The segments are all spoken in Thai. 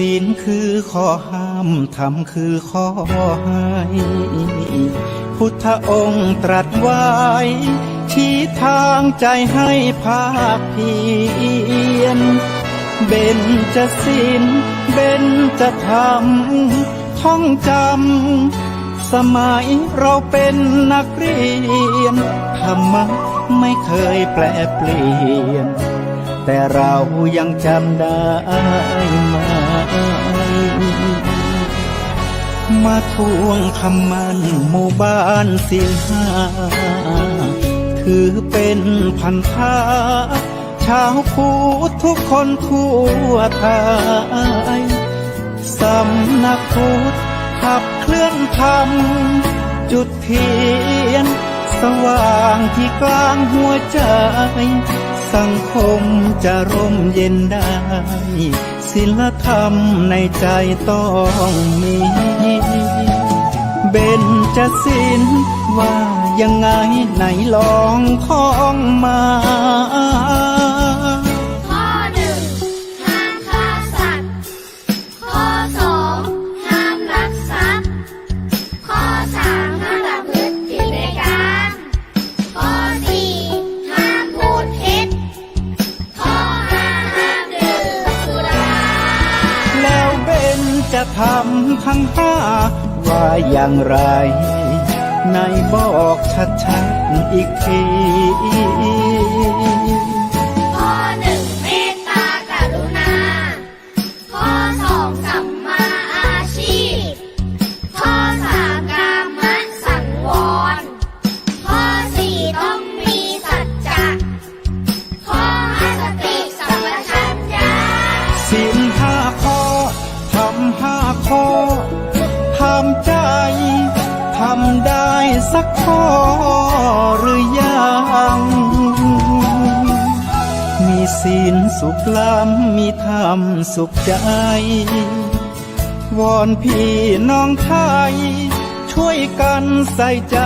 ศีลคือข้อห้ามธรรมคือข้อให้พุทธองค์ตรัสไว้ชี้ทางใจให้ภาคเพียรเบญจศีลเบญจธรรมท่องจำสมัยเราเป็นนักเรียนธรรมะไม่เคยแปรเปลี่ยนแต่เรายังจำได้ไหมมาทวงคำมั่นหมู่บ้านศีลห้าถือเป็นพันธะชาวพุทธทุกคนทั่วไทยสำนักพุทธขับเคลื่อนธรรมจุดเทียนสว่างที่กลางหัวใจสังคมจะร่มเย็นได้ศีลธรรมในใจต้องมีเบญจศีลว่ายังไงไหนลองท่องมาข้อหนึ่งห้ามฆ่าสัตว์ข้อสองห้ามลักทรัพย์ข้อสามห้ามประพฤติผิดในกามข้อสี่ห้ามพูดเท็จข้อห้าห้ามดื่มสุราแล้วเบญจะทำทั้งห้าว่าอย่างไรไหนบอกชัดๆอีกทีข้อหนึ่งเมตตากรุณาข้อสองสัมมาอาชีพข้อสามกามสังวรข้อสี่ต้องมีสัจจะข้อห้าสติสัมปชัญญะศีลห้าข้อทำห้าข้อทำใจทำได้สักข้อหรือยังมีศีลสุขล้ำมีธรรมสุขใจวอนพี่น้องไทยช่วยกันใส่ใจ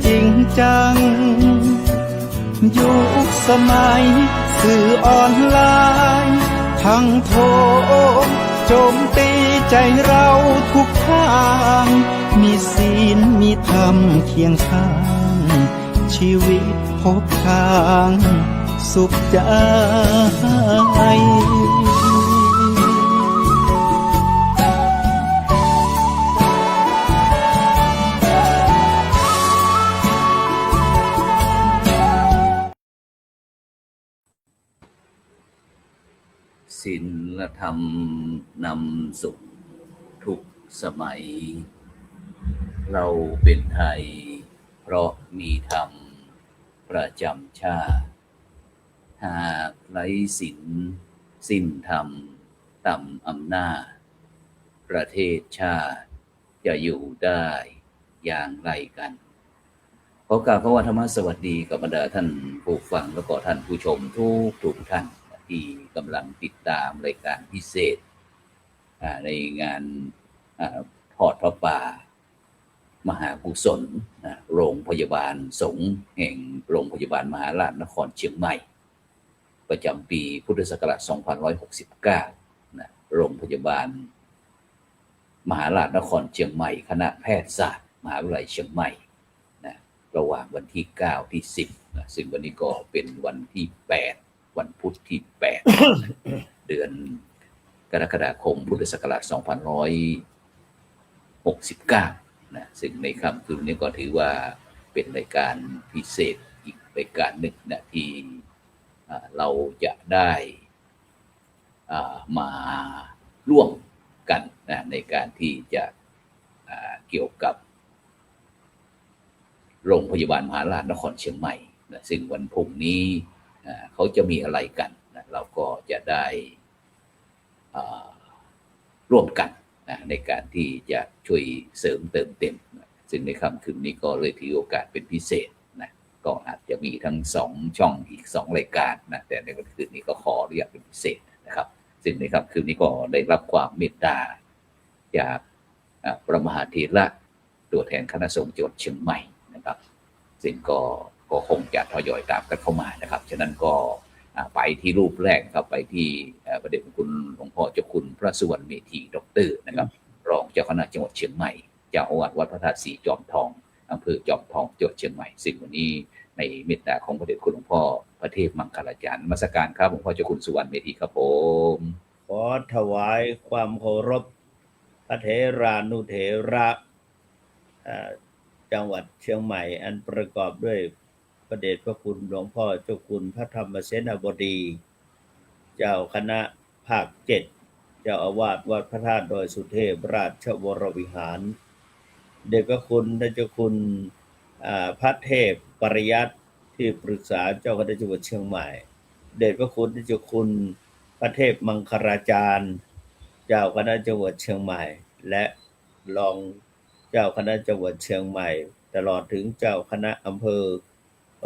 จริงจังยุคสมัยสื่อออนไลน์ทั้งโทรโจมตีใจเราทุกทางมีศีลมีธรรมเคียงข้างชีวิตพบทางสุขใจศีลธรรมนำสุขทุกสมัยเราเป็นไทยเพราะมีธรรมประจำชาติหากไร้ศีลสิ้นธรรมต่ำอำนาจประเทศชาติจะอยู่ได้อย่างไรกันขอกราบพระวธรรมสวัสดีกับบรรดาท่านผู้ฟังและก็ท่านผู้ชมทุกท่านที่กำลังติดตามรายการพิเศษในงานทอดพระป่ามหากุศลโรงพยาบาลสงฆ์แห่งโรงพยาบาลมหาราชนครเชียงใหม่ประจำปีพุทธศักราช 2569 โรงพยาบาลมหาราชนครเชียงใหม่คณะแพทยศาสตร์มหาวิทยาลัยเชียงใหม่ระหว่างวันที่ 9 ที่ 10 ซึ่งวันนี้ก็เป็นวันที่ 8 วันพุธที่ 8 เดือนกรกฎาคมพุทธศักราช 2569 ซึ่งในค่ำคืนนี้ก็ถือว่าเป็นรายการพิเศษอีกรายการหนึ่งที่เราจะได้มาร่วมกันในการที่จะเกี่ยวกับโรงพยาบาลมหาราชนครเชียงใหม่ซึ่งวันพรุ่งนี้เขาจะมีอะไรกันเราก็จะได้ร่วมกันในการที่จะช่วยเสริมเติมเต็มซึ่งในค่ำคืนนี้ก็เลยถือโอกาสเป็นพิเศษก็อาจจะมีทั้ง2ช่องอีก2รายการแต่ในวันคืนนี้ก็ขออนุญาตเป็นพิเศษนะครับซึ่งในค่ำคืนนี้ก็ได้รับความเมตตาจากพระมหาเถระตัวแทนคณะสงฆ์จังหวัดเชียงใหม่นะครับซึ่งก็คงจะทยอยตามกันเข้ามานะครับฉะนั้นก็ ไปที่รูปแรกครับไปที่พระเดชพระคุณหลวงพ่อเจ้าคุณพระสุวรรณเมธีด็อกเตอร์นะครับรองเจ้าคณะจังหวัดเชียงใหม่เจ้าอาวาสวัดพระธาตุสีจอมทองอำเภอจอมทองจังหวัดเชียงใหม่ซึ่งวันนี้ในเมตตาของพระเดชคุณหลวงพ่อพระเทพมังคลาจารย์นมัสการครับหลวงพ่อเจ้าคุณสุวรรณเมธีครับผม ขอถวายความเคารพพระเถรานุเถระจังหวัดเชียงใหม่อันประกอบด้วยพระเดชพระคุณหลวงพ่อเจ้าคุณพระธรรมเสนาบดีเจ้าคณะภาค7เจ้าอาวาสวัดพระธาตุดอยสุเทพราชวรวิหารเดชพระคุณท่านเจ้าคุณพระเทพปริยัติที่ปรึกษาเจ้าคณะจังหวัดเชียงใหม่เดชพระคุณท่านเจ้าคุณพระเทพมังคลาจารย์เจ้าคณะจังหวัดเชียงใหม่และรองเจ้าคณะจังหวัดเชียงใหม่ตลอดถึงเจ้าคณะอำเภอ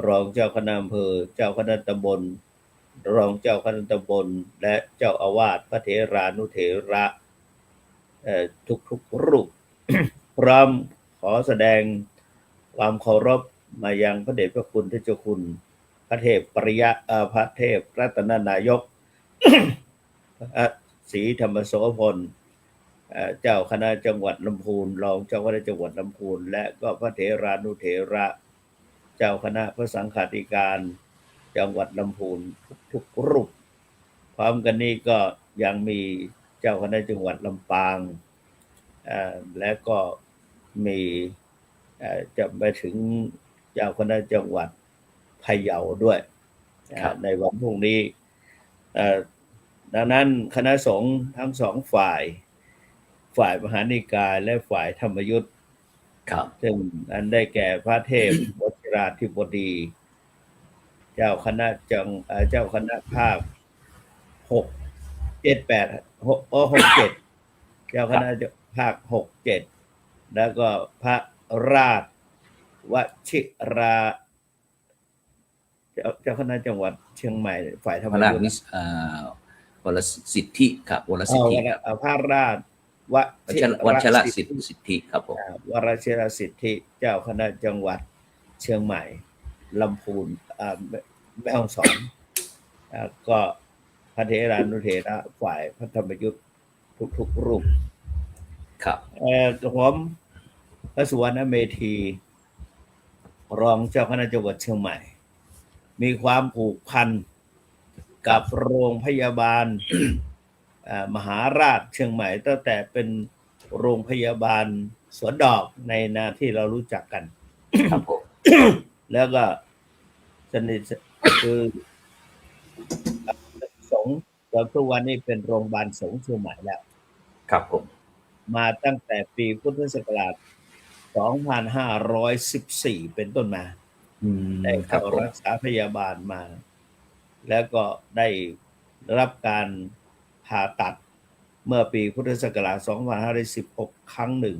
รองเจ้าคณะอำเภอเจ้าคณะตำบลรองเจ้าคณะตำบลและเจ้าอาวาสพระเถรานุเถระทุกรูป พร้อมขอแสดงความเคารพมายังพระเดชพระคุณท่านเจ้าคุณพระเทพปริยะพระเทพรัตนนายก พระศรีธรรมโสพลเจ้าคณะจังหวัดลำพูนรองเจ้าคณะจังหวัดลำพูนและก็พระเถรานุเถระเจ้าคณะพระสังฆาธิการจังหวัดลำพูนทุกรูปพร้อมกันนี้ก็ยังมีเจ้าคณะจังหวัดลำปางและก็มีจะไปถึงเจ้าคณะจังหวัดพะเยาด้วยในวันพรุ่งนี้ดังนั้นคณะสงฆ์ทั้งสองฝ่ายมหานิกายและฝ่ายธรรมยุทธ์ซึ่งอันได้แก่พระเทพวชิราธิบดีเจ้าคณะภาค6 7 8 6 7เจ้าคณะภาค6 7แล้วก็พระราชวชิราเจ้าคณะจังหวัดเชียงใหม่ฝ่ายธรรมยุทธ์วรสิทธิครับวรสิทธิพระราชวัชรสิทธิครับผมวรชรสิทธิเจ้าคณะจังหวัดเชียงใหม่ลำพูนแม่ฮ่องสอนก็พระเถรานุเถระฝ่ายพระธรรมยุทธ์ทุกรูปครับผมพระสุวรรณเมธีรองเจ้าคณะจังหวัดเชียงใหม่มีความผูกพันกับโรงพยาบาลมหาราชเชียงใหม่ตั้งแต่เป็นโรงพยาบาลสวนดอกในนาที่เรารู้จักกันครับผม แล้วก็สนิทคือสงฆ์ทุกวันนี้เป็นโรงพยาบาลสงฆ์เชียงใหม่แล้วครับผมมาตั้งแต่ปีพุทธศักราช2514เป็นต้นมาได้เข้ารักษาพยาบาลมาแล้วก็ได้รับการผ่าตัดเมื่อปีพุทธศักราช2516ครั้งหนึ่ง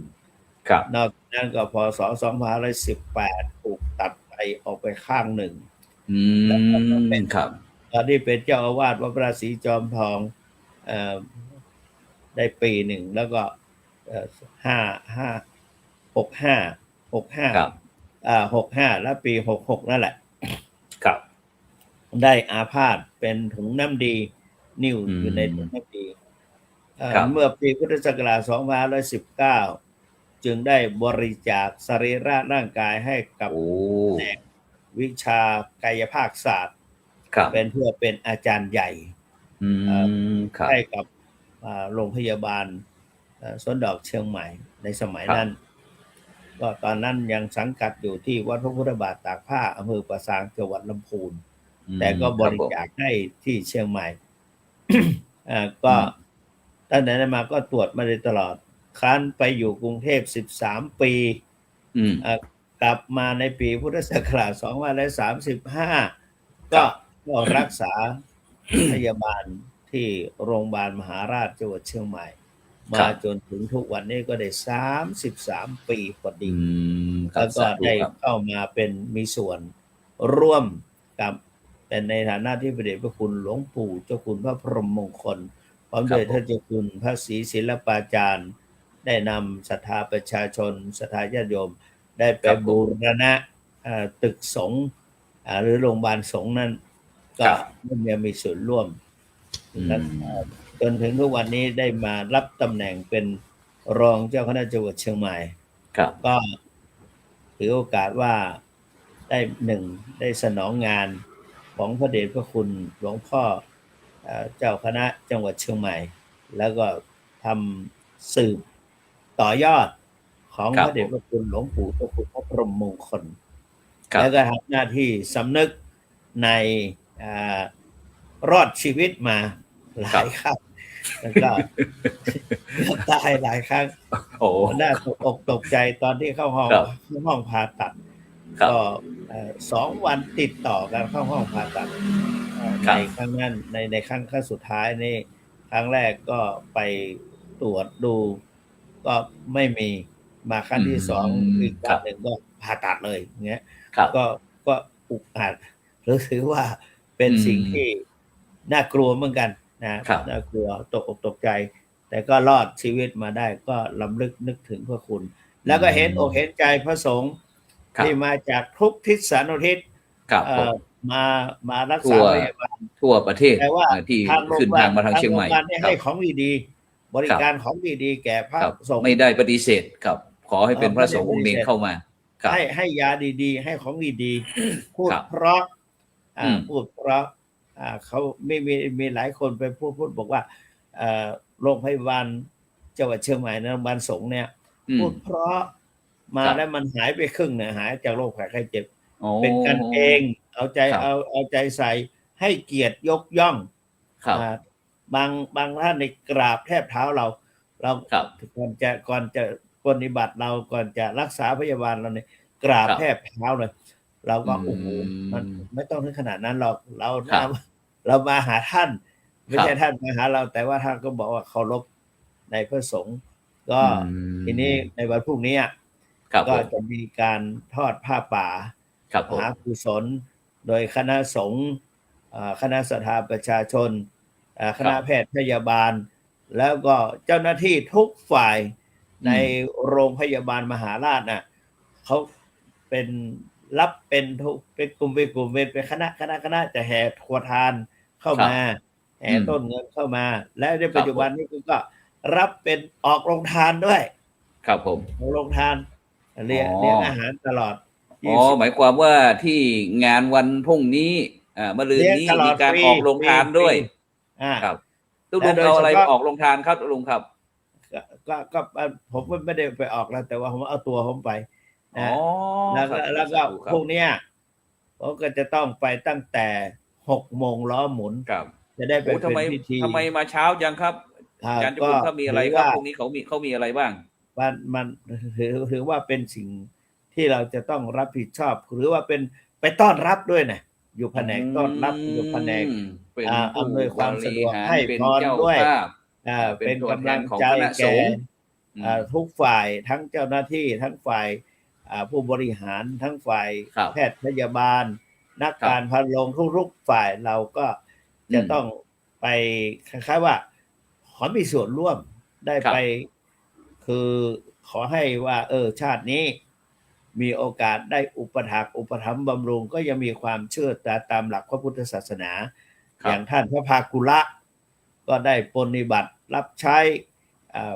นอกจากนั้นก็พศ2518ถูกตัดไตออกไปข้างหนึ่งแล้วก็เป็นครับตอนนี้เป็นเจ้าอาวาสวัดพระศรีจอมทองได้ปีหนึ่งแล้วก็65แล้วปี66นั่นแหละครับได้อาพาธเป็นถุงน้ำดีนิ่วอยู่ในถุงน้ำดีเมื่อปีพุทธศักราช2519จึงได้บริจาคสรีระร่างกายให้กับวิชากายภาคศาสตร์เป็นเพื่อเป็นอาจารย์ใหญ่ให้กับโรงพยาบาลสวนดอกเชียงใหม่ในสมัยนั้นก็ตอนนั้นยังสังกัดอยู่ที่วัดพระพุทธบาทตากผ้าอำเภอป่าซางจังหวัดลำพูนแต่ก็บริจาคให้ที่เชียงใหม่ก็ตั้งแต่นั้นมาก็ตรวจมาโดยตลอดครั้นไปอยู่กรุงเทพ13ปีกลับมาในปีพุทธศักราช2535ก็รักษาพยาบาลที่โรงพยาบาลมหาราชจังหวัดเชียงใหม่มาจนถึงทุกวันนี้ก็ได้33ปีพอดีแล้วก็ได้เข้ามาเป็นมีส่วนร่วมกับเป็นในฐานะที่พระเดชพระคุณหลวงปู่เจ้าคุณพระพรหมมงคลพร้อมด้วยท่านเจ้าคุณพระศรีศิลปาจารย์ได้นำศรัทธาประชาชนศรัทธาญาติโยมได้ไปบูรณะตึกสงฆ์หรือโรงพยาบาลสงฆ์นั้น ก็ ครับ ได้มีส่วนร่วม อื และ ม จนถึงทุกวันนี้ได้มารับตำแหน่งเป็นรองเจ้าคณะจังหวัดเชียงใหม่ ครับ ก็ถือโอกาสว่าได้ได้สนองงานของพระเดชพระคุณหลวงพ่อเจ้าคณะจังหวัดเชียงใหม่ แล้วก็ทำสืบต่อยอดของ ครับ พระเดชพระคุณหลวงปู่เจ้าคุณพระพรหมมงคล ครับ แล้วก็ทำหน้าที่สำนึกในรอดชีวิตมาหลายครั้งแล้วก็ ตายหลายครั้ง โอ้ น่าตกอกตกใจตอนที่เข้าห้อง ครับ ผ่าตัด ครับ ก็2 วันติดต่อกันเข้าห้องผ่าตัด ครั ใน บ ครั้งนั้นในครั้งสุดท้ายนี่ครั้งแรกก็ไปตรวจดู ก็ไม่มีมาครั้งที่สองอีกวันหนึ่งก็ผ่าตัดเลยอย่างเงี้ย ครับ ก็อุกอาจรู้สึกว่าเป็นสิ่งที่น่ากลัวเหมือนกันนะครับ น่ากลัวตกอกตกใจ แต่ก็รอดชีวิตมาได้ก็ลำลึกนึกถึงพระคุณ แล้วก็เห็นอกเห็นใจพระสงฆ์ ครับ ที่มาจากทุกทิศสารทิศ ครับผม มารักษาพยาบาล ทั่วประเทศ แต่ว่า ที่ ทางโรงพ ขึ้น ยาบา ทา ล งมาทางเชียงใหม่ โรงพยาบาลเนี่ย ครั ให้ บ ของดีๆบริการของดีๆแก่พระ ครับ สงฆ์ ไม่ได้ปฏิเสธครับ ขอให้เป็นพระสงฆ์ ไม่ อง ได้ ค์ ปฏิเสธ เนรเข้ามาครับ ให้ยาดีๆ ให้ของดีๆ พูด ครับ เพราะ อืม พูดเพราะเขามีหลายคนไปพูดบอกว่าโรงพยาบาลจังหวัดเชียงใหม่นะโรงพยาบาลสงฆ์เนี่ย อืม พูดเพราะมา ครับ แล้วมันหายไปครึ่งเนี่ยหายจากโรคภัยไข้เจ็บ โอ้ เป็นกันเองเอาใจ ครับ เอาใจใส่ให้เกียรติยกย่อง ครับ บางท่านในกราบแทบเท้าเรา ครับ ก่อนจะปฏิบัติเราก่อนจะรักษาพยาบาลเราเนี่ยกราบ ครับ แทบเท้าเลย เราก็ อืม โอ้โหมันไม่ต้องถึงขนาดนั้นหรอกเรา ครับ เรามาหาท่าน ไม่ ครับ ใช่ท่านมาหาเรา แต่ว่าท่านก็บอกว่าเคารพในพระสงฆ์ก็ อืม ทีนี้ในวันพรุ่งนี้ ครับผ ก็ ม จะมีการทอดผ้าป่า ครับผม มหากุศลโดยคณะสงฆ์คณะศรัทธาประชาชนคณะแพทย์พยาบาล แล้วก็เจ้าหน้าที่ทุกฝ่ายในโรงพยาบาลมหาราชน่ะเขาเป็นรับเป็นกลุ่มเป็นคณะจะแห่ขวดทานเข้ามาแห่ต้นเงินเข้ามา และในปัจจุบันนี้ก็รับเป็นออกโรงทานด้วย ครับผม โรงทานเลี้ย อ๋อ เลี้ยงอาหารตลอด อ๋อหมายความว่าที่งานวันพรุ่งนี้มะรืนนี้ เลี้ยงตลอด มีการ ฟรี ออกโรงทานด้วย อ่า ครับตุ และ ลุง โดย เอาอะไร เฉพาะ ออกโรงทานครับตุลุงครับ ก็ผมไม่ได้ไปออกแล้ว แต่ว่าผมเอาตัวผมไป อ๋อ นะ ครับ แล้วก็ สาธุครับ พวกเนี้ยผมก็จะต้องไปตั้งแต่6 โมงล้อหมุน ครับ จะได้ไป โอ้ เป็นพิธี ทำไมมาเช้าจังครับอาจารย์เจ้าคุณเขามีอะไรครับพรุ่งนี้เขามีอะไรบ้าง มันถือว่าเป็นสิ่งที่เราจะต้องรับผิดชอบ หรือว่าเป็นไปต้อนรับด้วยนะอยู่แผนกต้อนรับอยู่แผนก เป็น อำนวยความสะดวก ผู้บริหาร ให้ เป็น พร เจ้า ด้วย ภาพ เป็นกำลัง ของ ใจ คณะส แก่ งฆ์ ทุกฝ่ายทั้งเจ้าหน้าที่ทั้งฝ่ายผู้บริหารทั้งฝ่าย ครับ แพทย์พยาบาล นัก ครับ การพันโรงทุกฝ่ายเราก็จะ อืม ต้องไปคล้ายๆว่าขอมีส่วนร่วมได้ ครับ ไป คือขอให้ว่าชาตินี้มีโอกาสได้อุปถัมภ์บำรุงก็ยังมีความเชื่อตามหลักพระพุทธศาสนา ครับ อย่างท่านพระภากุละก็ได้ปฏิบัติรับใช้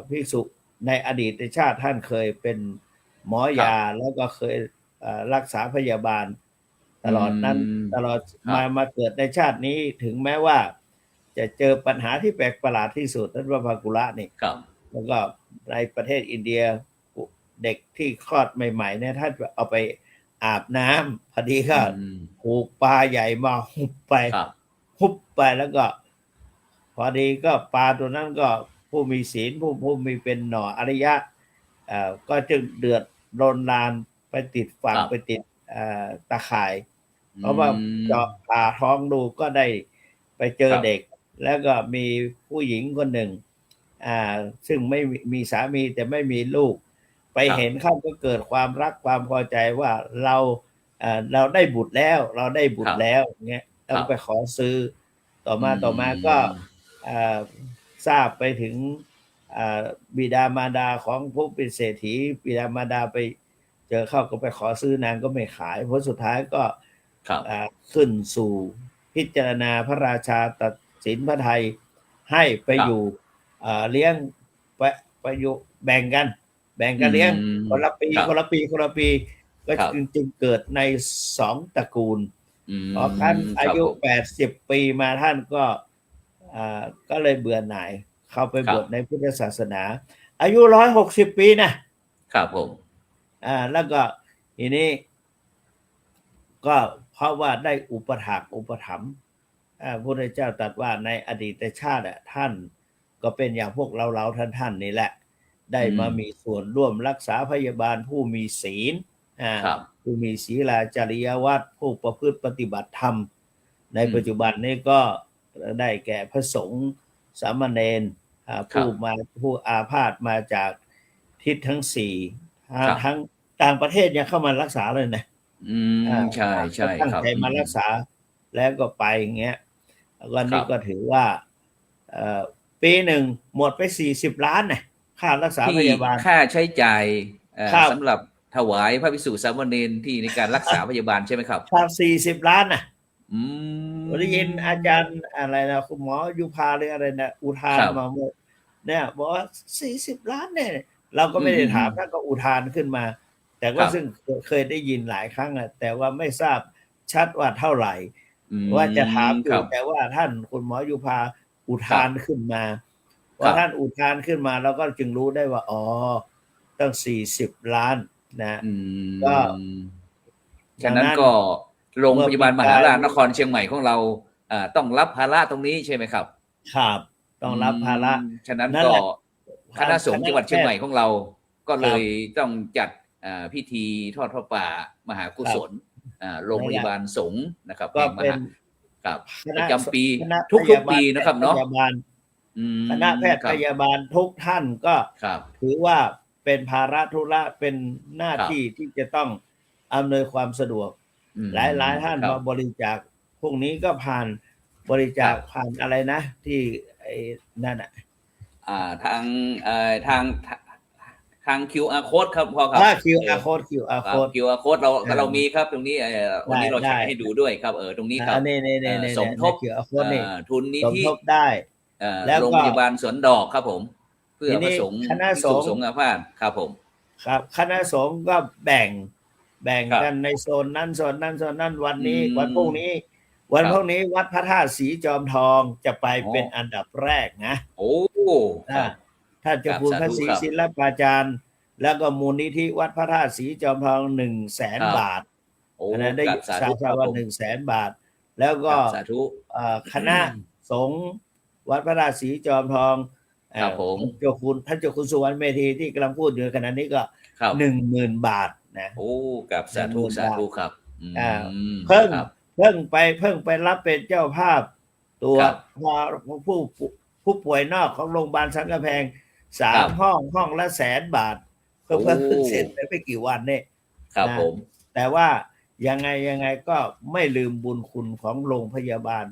ภิกษุในอดีตชาติท่านเคยเป็นหมอยาแล้วก็เคยรักษาพยาบาล ตลอดนั้น ตลอด ครับ มาเกิดในชาตินี้ถึงแม้ว่า จะเจอปัญหาที่แปลกประหลาดที่สุดท่านพระภากุละนี่ ครับ แล้วก็ในประเทศอินเดียเด็กที่คลอดใหม่ๆเนี่ยท่านเอาไปอาบน้ำพอดีก็ อืม ถูกปลาใหญ่มาหุบไป ครับ หุบไปแล้วก็ พอดีก็ปลาตัวนั้นก็ผู้มีศีลผู้มีเป็นหน่ออริยะก็จึงเดือดรนลานไปติดฝั่ง ครับ ไปติดตาข่าย เพราะว่าเจาะผ่าท้องดูก็ได้ไปเจอ ครับ เด็ก แล้วก็มีผู้หญิงคนหนึ่งซึ่งไม่มีสามีแต่ไม่มีลูก ไปเห็นเข้าก็เกิดความรักความพอใจว่าเราได้บุตรแล้ว เราได้บุตรแล้วเงี้ยต้องไปขอซื้อต่อมาก็ทราบไปถึงบิดามารดาของผู้เป็นเศรษฐีบิดามารดาไปเจอเข้าก็ไปขอซื้อนางก็ไม่ขายเพราะสุดท้ายก็ ครับ ขึ้นสู่พิ พิจารณาพระราชาตัดสินพระไทยให้ไปอยู่เลี้ยงไปอยู่แบ่งกันเลี้ยงคนละปี ครับ คนละปีก็ ครับ จึงเกิดใน2ตระกูล พอท่าน ครับ อายุ ผม 80 ปีมาท่านก็เลยเบื่อหน่ายเข้าไป ครับ บวชในพุทธศาสนา อายุ160 ปีนะครับ ผม แล้วก็ทีนี้ก็เพราะว่าได้อุปถัมภ์พระพุทธเจ้าตรัสว่าในอดีตชาติท่านก็เป็นอย่างพวกเราท่านนี่แหละ ได้มามีส่วนร่วมรักษาพยาบาลผู้มีศีล ครับ ผู้มีศีลาจริยวัตรผู้ประพฤติปฏิบัติธรรม ใน อืม ปัจจุบันนี้ก็ได้แก่พระสงฆ์สามเณรผู้อาพาธมาจากทิศทั้งสี่ ครับ ทั้งต่างประเทศยังเข้ามารักษาเลยนะ ใช่ใช่ ตั้ง ครับ ใจมารักษาแล้วก็ไปอย่างเงี้ยวัน ค นี้ รับ ก็ถือว่าปีหนึ่งหมดไป40 ล้านนะค่ารักษาพ ที่ ยาบาล ค่าใช้จ่าย ครับ สำหรับถวายพระภิกษุสามเณรที่ในการรักษาพยาบาลใช่ไหมครับ ค่า40 ล้านนะ อืม ได้ยินอาจารย์อะไรนะคุณหมอยุพาหรืออะไรนะอุทาน ครับ มาเมื่อเนี่ยบอกว่า40 ล้านเนี่ยเราก็ไม่ได้ถามท่านก็อุทานขึ้นมา แต่ว่า ครับ ซึ่งเคยได้ยินหลายครั้งแต่ว่าไม่ทราบชัดว่าเท่าไหร่ อืม ว่าจะถามอ ค ยู่ รับ แต่ว่าท่านคุณหมอยุพาอุทานขึ้นมา ครั ว่า บ ท่านอุทานขึ้นมาเราก็จึงรู้ได้ว่าอ๋อตั้ง40 ล้านนะ อืม ก็ ฉะนั้น ดังนั้น ก็โรงพยาบาล เมื่ ม อปี หาราช กาย นครเชียงใหม่ของเราต้องรับภาระตรงนี้ใช่ไหมครับ ครับต้องรับภาระ ฉะนั้น นั่น ก็ แหละ คณะสงฆ์จังหวัดเชียงใหม่ของเรา ก็เล ครับ ยต้องจัดพิธีทอดพระป่ามหากุศลโรงพยาบาลสงฆ์นะครับ ก็ แห่งม เป็น หาครับ ค ป ณะ ระจำปี คณะ ทุก พยาบาล ปีนะครับเนาะ พยาบาล อืม คณะแพทย์ ครั พ บ ยาบาลทุกท่านก็ ครับ ถือว่าเป็นภาระธุระเป็นหน้า ครับ ที่ที่จะต้องอำนวยความสะดวก อืม หลายท่าน ครับ มาบริจาคพวกนี้ก็ผ่านบริจาค ครับ ผ่านอะไรนะ ที่ไอ้นั่นอ่ะ ทางทาง QR code ครับพ่อครับ ถ้า QR code ครับ code QR code เรามีครับตรงนี้วันนี้เรา ได้ ใช้ให้ดูด้วยครับตรงนี้ครับ นี่สมทบ QR code นี่ ทุนนิ สม ธิ ทบได้ แล้วก็ โรงพยาบาลสวนดอกครับผม เพื่อ ที พ นี้ ระสงฆ์ คณะ ภิก ส ษุ งฆ์ สงฆ์อาพาธครับผม ครับคณะสงฆ์ก็แบ่ง ครับ กันในโซนนั้นโซนนั้นวันนี้ อืม วันพรุ่งนี้ วัน ครับ พรุ่งนี้วัดพระธาตุศรีจอมทองจะไป อ๋อ เป็นอันดับแรกนะ โอ้ครับ ท่านเจ้าคุณ ค พ รับ ระศรี สาธุครับ ศิลปาจารย์ แล้วก็มูลนิธิวัดพระธาตุศรีจอมทอง100,000 ครับ บาท โอ้ อันนั้นได้ กราบสาธุ ทราบว่า ผม 100,000 บาท แล้วก็ กราบสาธุ คณะสงฆ์วัดพระธาตุศรีจอมทอง ครับผม ท่านเจ้าคุณสุวรรณเมธีที่กำลังพูดอยู่ขณะนี้ก็ ครับ 10,000 บาทนะ โอ้กับสาธุ 10,000 สาธุครับอืม เพิ่ง ครับ เพิ่งไปรับเป็นเจ้าภาพ ตัว ครับ ผู้ป่วยนอกของโรงพยาบาลสันกำแพง ครับ 3 ห้องละ100,000 บาทเพิ่ง โอ้ เสร็จไปไม่กี่วันเนี่ย ครับ นะ ผม แต่ว่ายังไงก็ไม่ลืมบุญคุณของโรงพยาบาล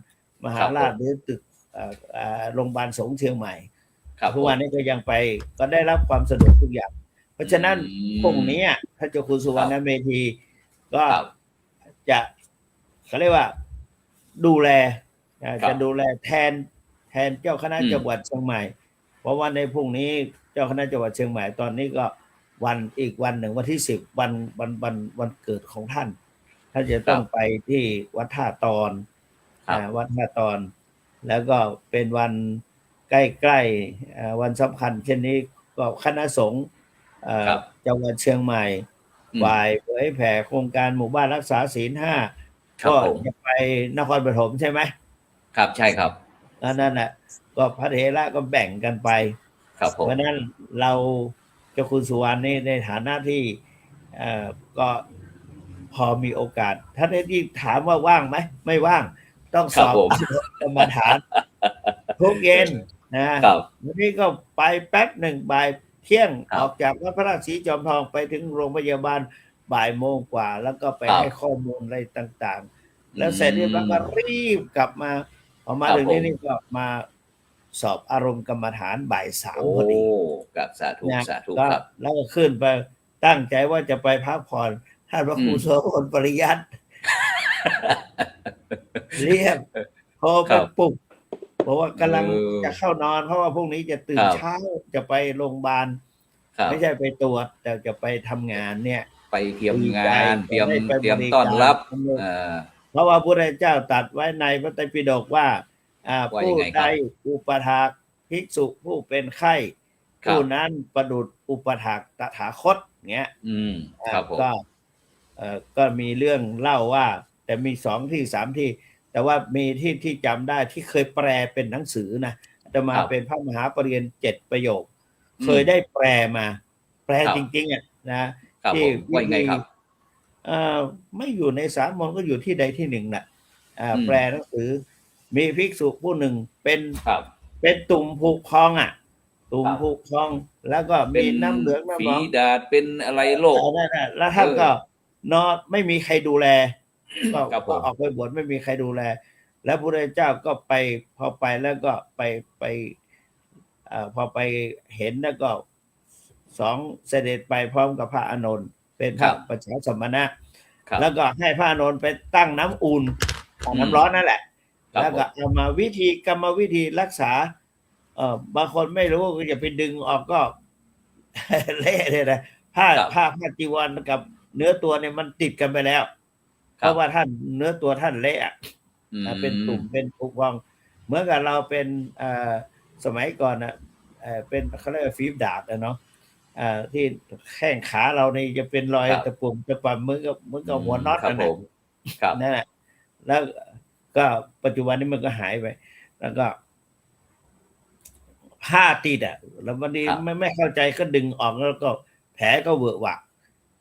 มหาราชหรือตึกโรงพยาบาลสงฆ์เชียงใหม่ ครับ ทุกวันนี้ก็ยังไปก็ได้รับความสะดวกทุกอย่าง เพราะฉะนั้น อืม พรุ่งนี้ท่านเจ้าคุณสุวรรณเมธีก็ ครับ จะเขาเรียกว่าดูแลนะ ครับ จะดูแลแทนเจ้าคณะ อืม จังหวัดเชียงใหม่ เพราะว่าในพรุ่งนี้เจ้าคณะจังหวัดเชียงใหม่ตอนนี้ก็อีกวันหนึ่งวันที่10วันเกิดของท่านจะต้องไปที่วัดท่าตอน ครับ วัดท่าตอน แล้วก็เป็นวันใกล้ๆวันสำคัญเช่นนี้ก็คณะสงฆ์ ครับ จังหวัดเชียงใหม่ อืม ฝ่ายเผยแผ่โครงการหมู่บ้านรักษาศีล ครับ 5ก็ ผม จะไปนครปฐมใช่ไหม ครับใช่ครับ นั่นแหละก็พระเถระก็แบ่งกันไป ครับผม เพราะฉะนั้นเราเจ้าคุณสุวรรณนี่ในฐานะที่ก็พอมีโอกาสท่านที่ถามว่าว่างไหมไม่ว่างต้องสอบกรรมฐานทุกเย็นนะครับ วันนี้ก็ไปแป๊บหนึ่งบ่ายเที่ยง ครับ ออกจากวัดพระราชศรีจอมทองไปถึงโรงพยาบาลบ่ายโมงกว่า แล้วก็ไป ครับ ให้ข้อมูลอะไรต่างๆ แล้วเสร็จเรียบร้อยก็รีบกลับมาพอมา ครับ ถึงที่ ผม นี่ก็มาสอบอารมณ์กรรมฐานบ่าย3 โอ้ พอดี กับสาธุ นะ สาธุ ก็ ครับ แล้วก็ขึ้นไปตั้งใจว่าจะไปพักผ่อนท่านพระครู อืม โสพลปริยัติ เรียกโทร ค ไป รับ ปลุกบอกว่ากำลัง เออ จะเข้านอน เพราะว่าพรุ่งนี้จะตื่ คน รับ เช้าจะไปโรงพยาบาล ครับ ไม่ใช่ไปตรวจแต่จะไปทำงานเนี่ย ไปเตรียม ดี ง ใจ านเตรียม ได้ไป เตรียม บริ ต้อน การ รับ อำนวย เ เพราะว่าพระพุทธเจ้าตรัสไว้ในพระไตรปิฎกว่า ว่า ผู้ ยังไงค ใด รับ อุปถากภิกษุผู้เป็นไข้ ครับ ผู้นั้นประดุจอุปถากตถาคตเงี้ย ครับผม ก็มีเรื่องเล่าว่า แต่มี2 ที่ 3 ที่ แต่ว่ามีที่จำได้ที่เคยแปลเป็นหนังสือนะอาตมา ครับ เป็นพระมหาปริญญา7 ประโยค อืม เคยได้แปลมา แปล ครับ จริงๆอ่ะนะครับ ผมว่ายังไงครับ ไม่อยู่ในสามมนก็อยู่ที่ใดที่หนึ่งน่ะ อืม แปลหนังสือ มีภิกษุผู้หนึ่งเป็น ครับ ตุ่มผุพองอ่ะ ตุ่ม ครับ ผุพอง แล้วก็ เป็ มี น น้ำเหลืองน้ำ ฝี หนอง ดาษเป็นอะไรโรค นั่นน่ะแล้วท่านก็นอนไม่มีใครดูแล ครับผม ก็ออกไปบวชไม่มีใครดูแล แล้วพระพุทธเจ้าก็ไปพอไปแล้วก็ไปพอไปเห็นแล้วก็เสด็จไปพร้อมกับพระอานนท์เป็นพระปัจฉาสมณะ ครับ แล้วก็ให้พระอานนท์ไปตั้งน้ำอุ่น อืม น้ำร้อนนั่นแหละ ครับ แล้วก็เอามากรรมวิธีรักษาบางคนไม่รู้ก็จะไปดึงออกก็ เละเลยนะผ้าจีวรกับเนื้อตัวเนี่ยมันติดกันไปแล้ว เพราะว่าท่านเนื้อตัวท่านเละอะ อืม เป็นตุ่มเป็นผุพองเหมือนกับเราเป็นสมัยก่อนนะเป็นเขาเรียกว่าฟีบดาบนะเนาะที่แข้งขาเรานี่จะเป็นรอย ครับ ตะปุ่มตะปั่มเหมือนกับหัวน็อต ครับ นั่น ผ แหละ มครับ นั่นแหละแล้วก็ปัจจุบันนี้มันก็หายไป แล้วก็ ผ้าติดอ่ะ แล้ววันนี้ ครับ ไม่เข้าใจก็ดึงออกแล้วก็แผลก็เวอะหวะ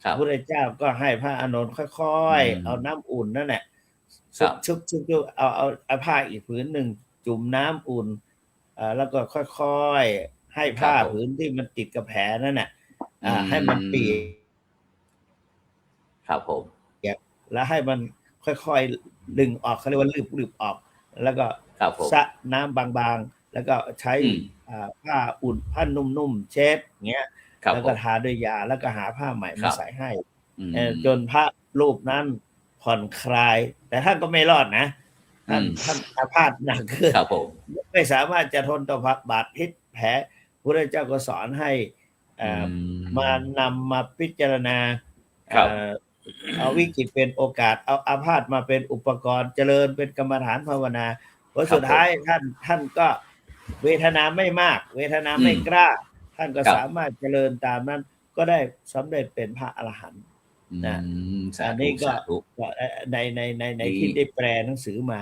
ครับ พระพุทธเจ้าก็ให้พระอานนท์ค่อย อืม ๆเอาน้ำอุ่นนั่นแหละ ครับ ชุบเอาผ้าอีกผืนหนึ่งจุ่มน้ำอุ่นแล้วก็ค่อยๆให้ผ้า ครับผม ผืนที่มันติดกับแผลนั่นน่ะ อืม ให้มันเปียก ครับผม แล้วให้มันค่อยๆดึงออกเขาเรียกว่าลืบออก แล้วก็ ครับผม สะน้ำบางๆ แล้วก็ใช้ อืม ผ้าอุ่นผ้านุ่มๆเช็ดเงี้ย ครับ แล้ว ผ ก็ ม ทาด้วยยาแล้วก็หาผ้าใหม่ ครั มา บ ใส่ให้ อืม จนพระรูปนั้นผ่อนคลาย แต่ท่านก็ไม่รอดนะท่าน อืม ท่านอาพาธหนักขึ้น ครับผม ไม่สามารถจะทนต่อบาดพิษแผลพระเจ้าก็สอนให้มานำมาพิจารณา ครับ เอาวิกฤตเป็นโอกาส เอาอาพาธมาเป็นอุปกรณ์เจริญเป็นกรรมฐานภาวนาเพราะสุดท้ายท่านก็เวทนาไม่มาก เวทนาไม่กล้า ท่านก็ ครับ สามารถเจริญตามนั้น ก็ได้สำเร็จเป็นพระอรหันต์ นะ สา อัน ธุ นี้ก็ สาธุ ในที่ได้แปลหนังสือมา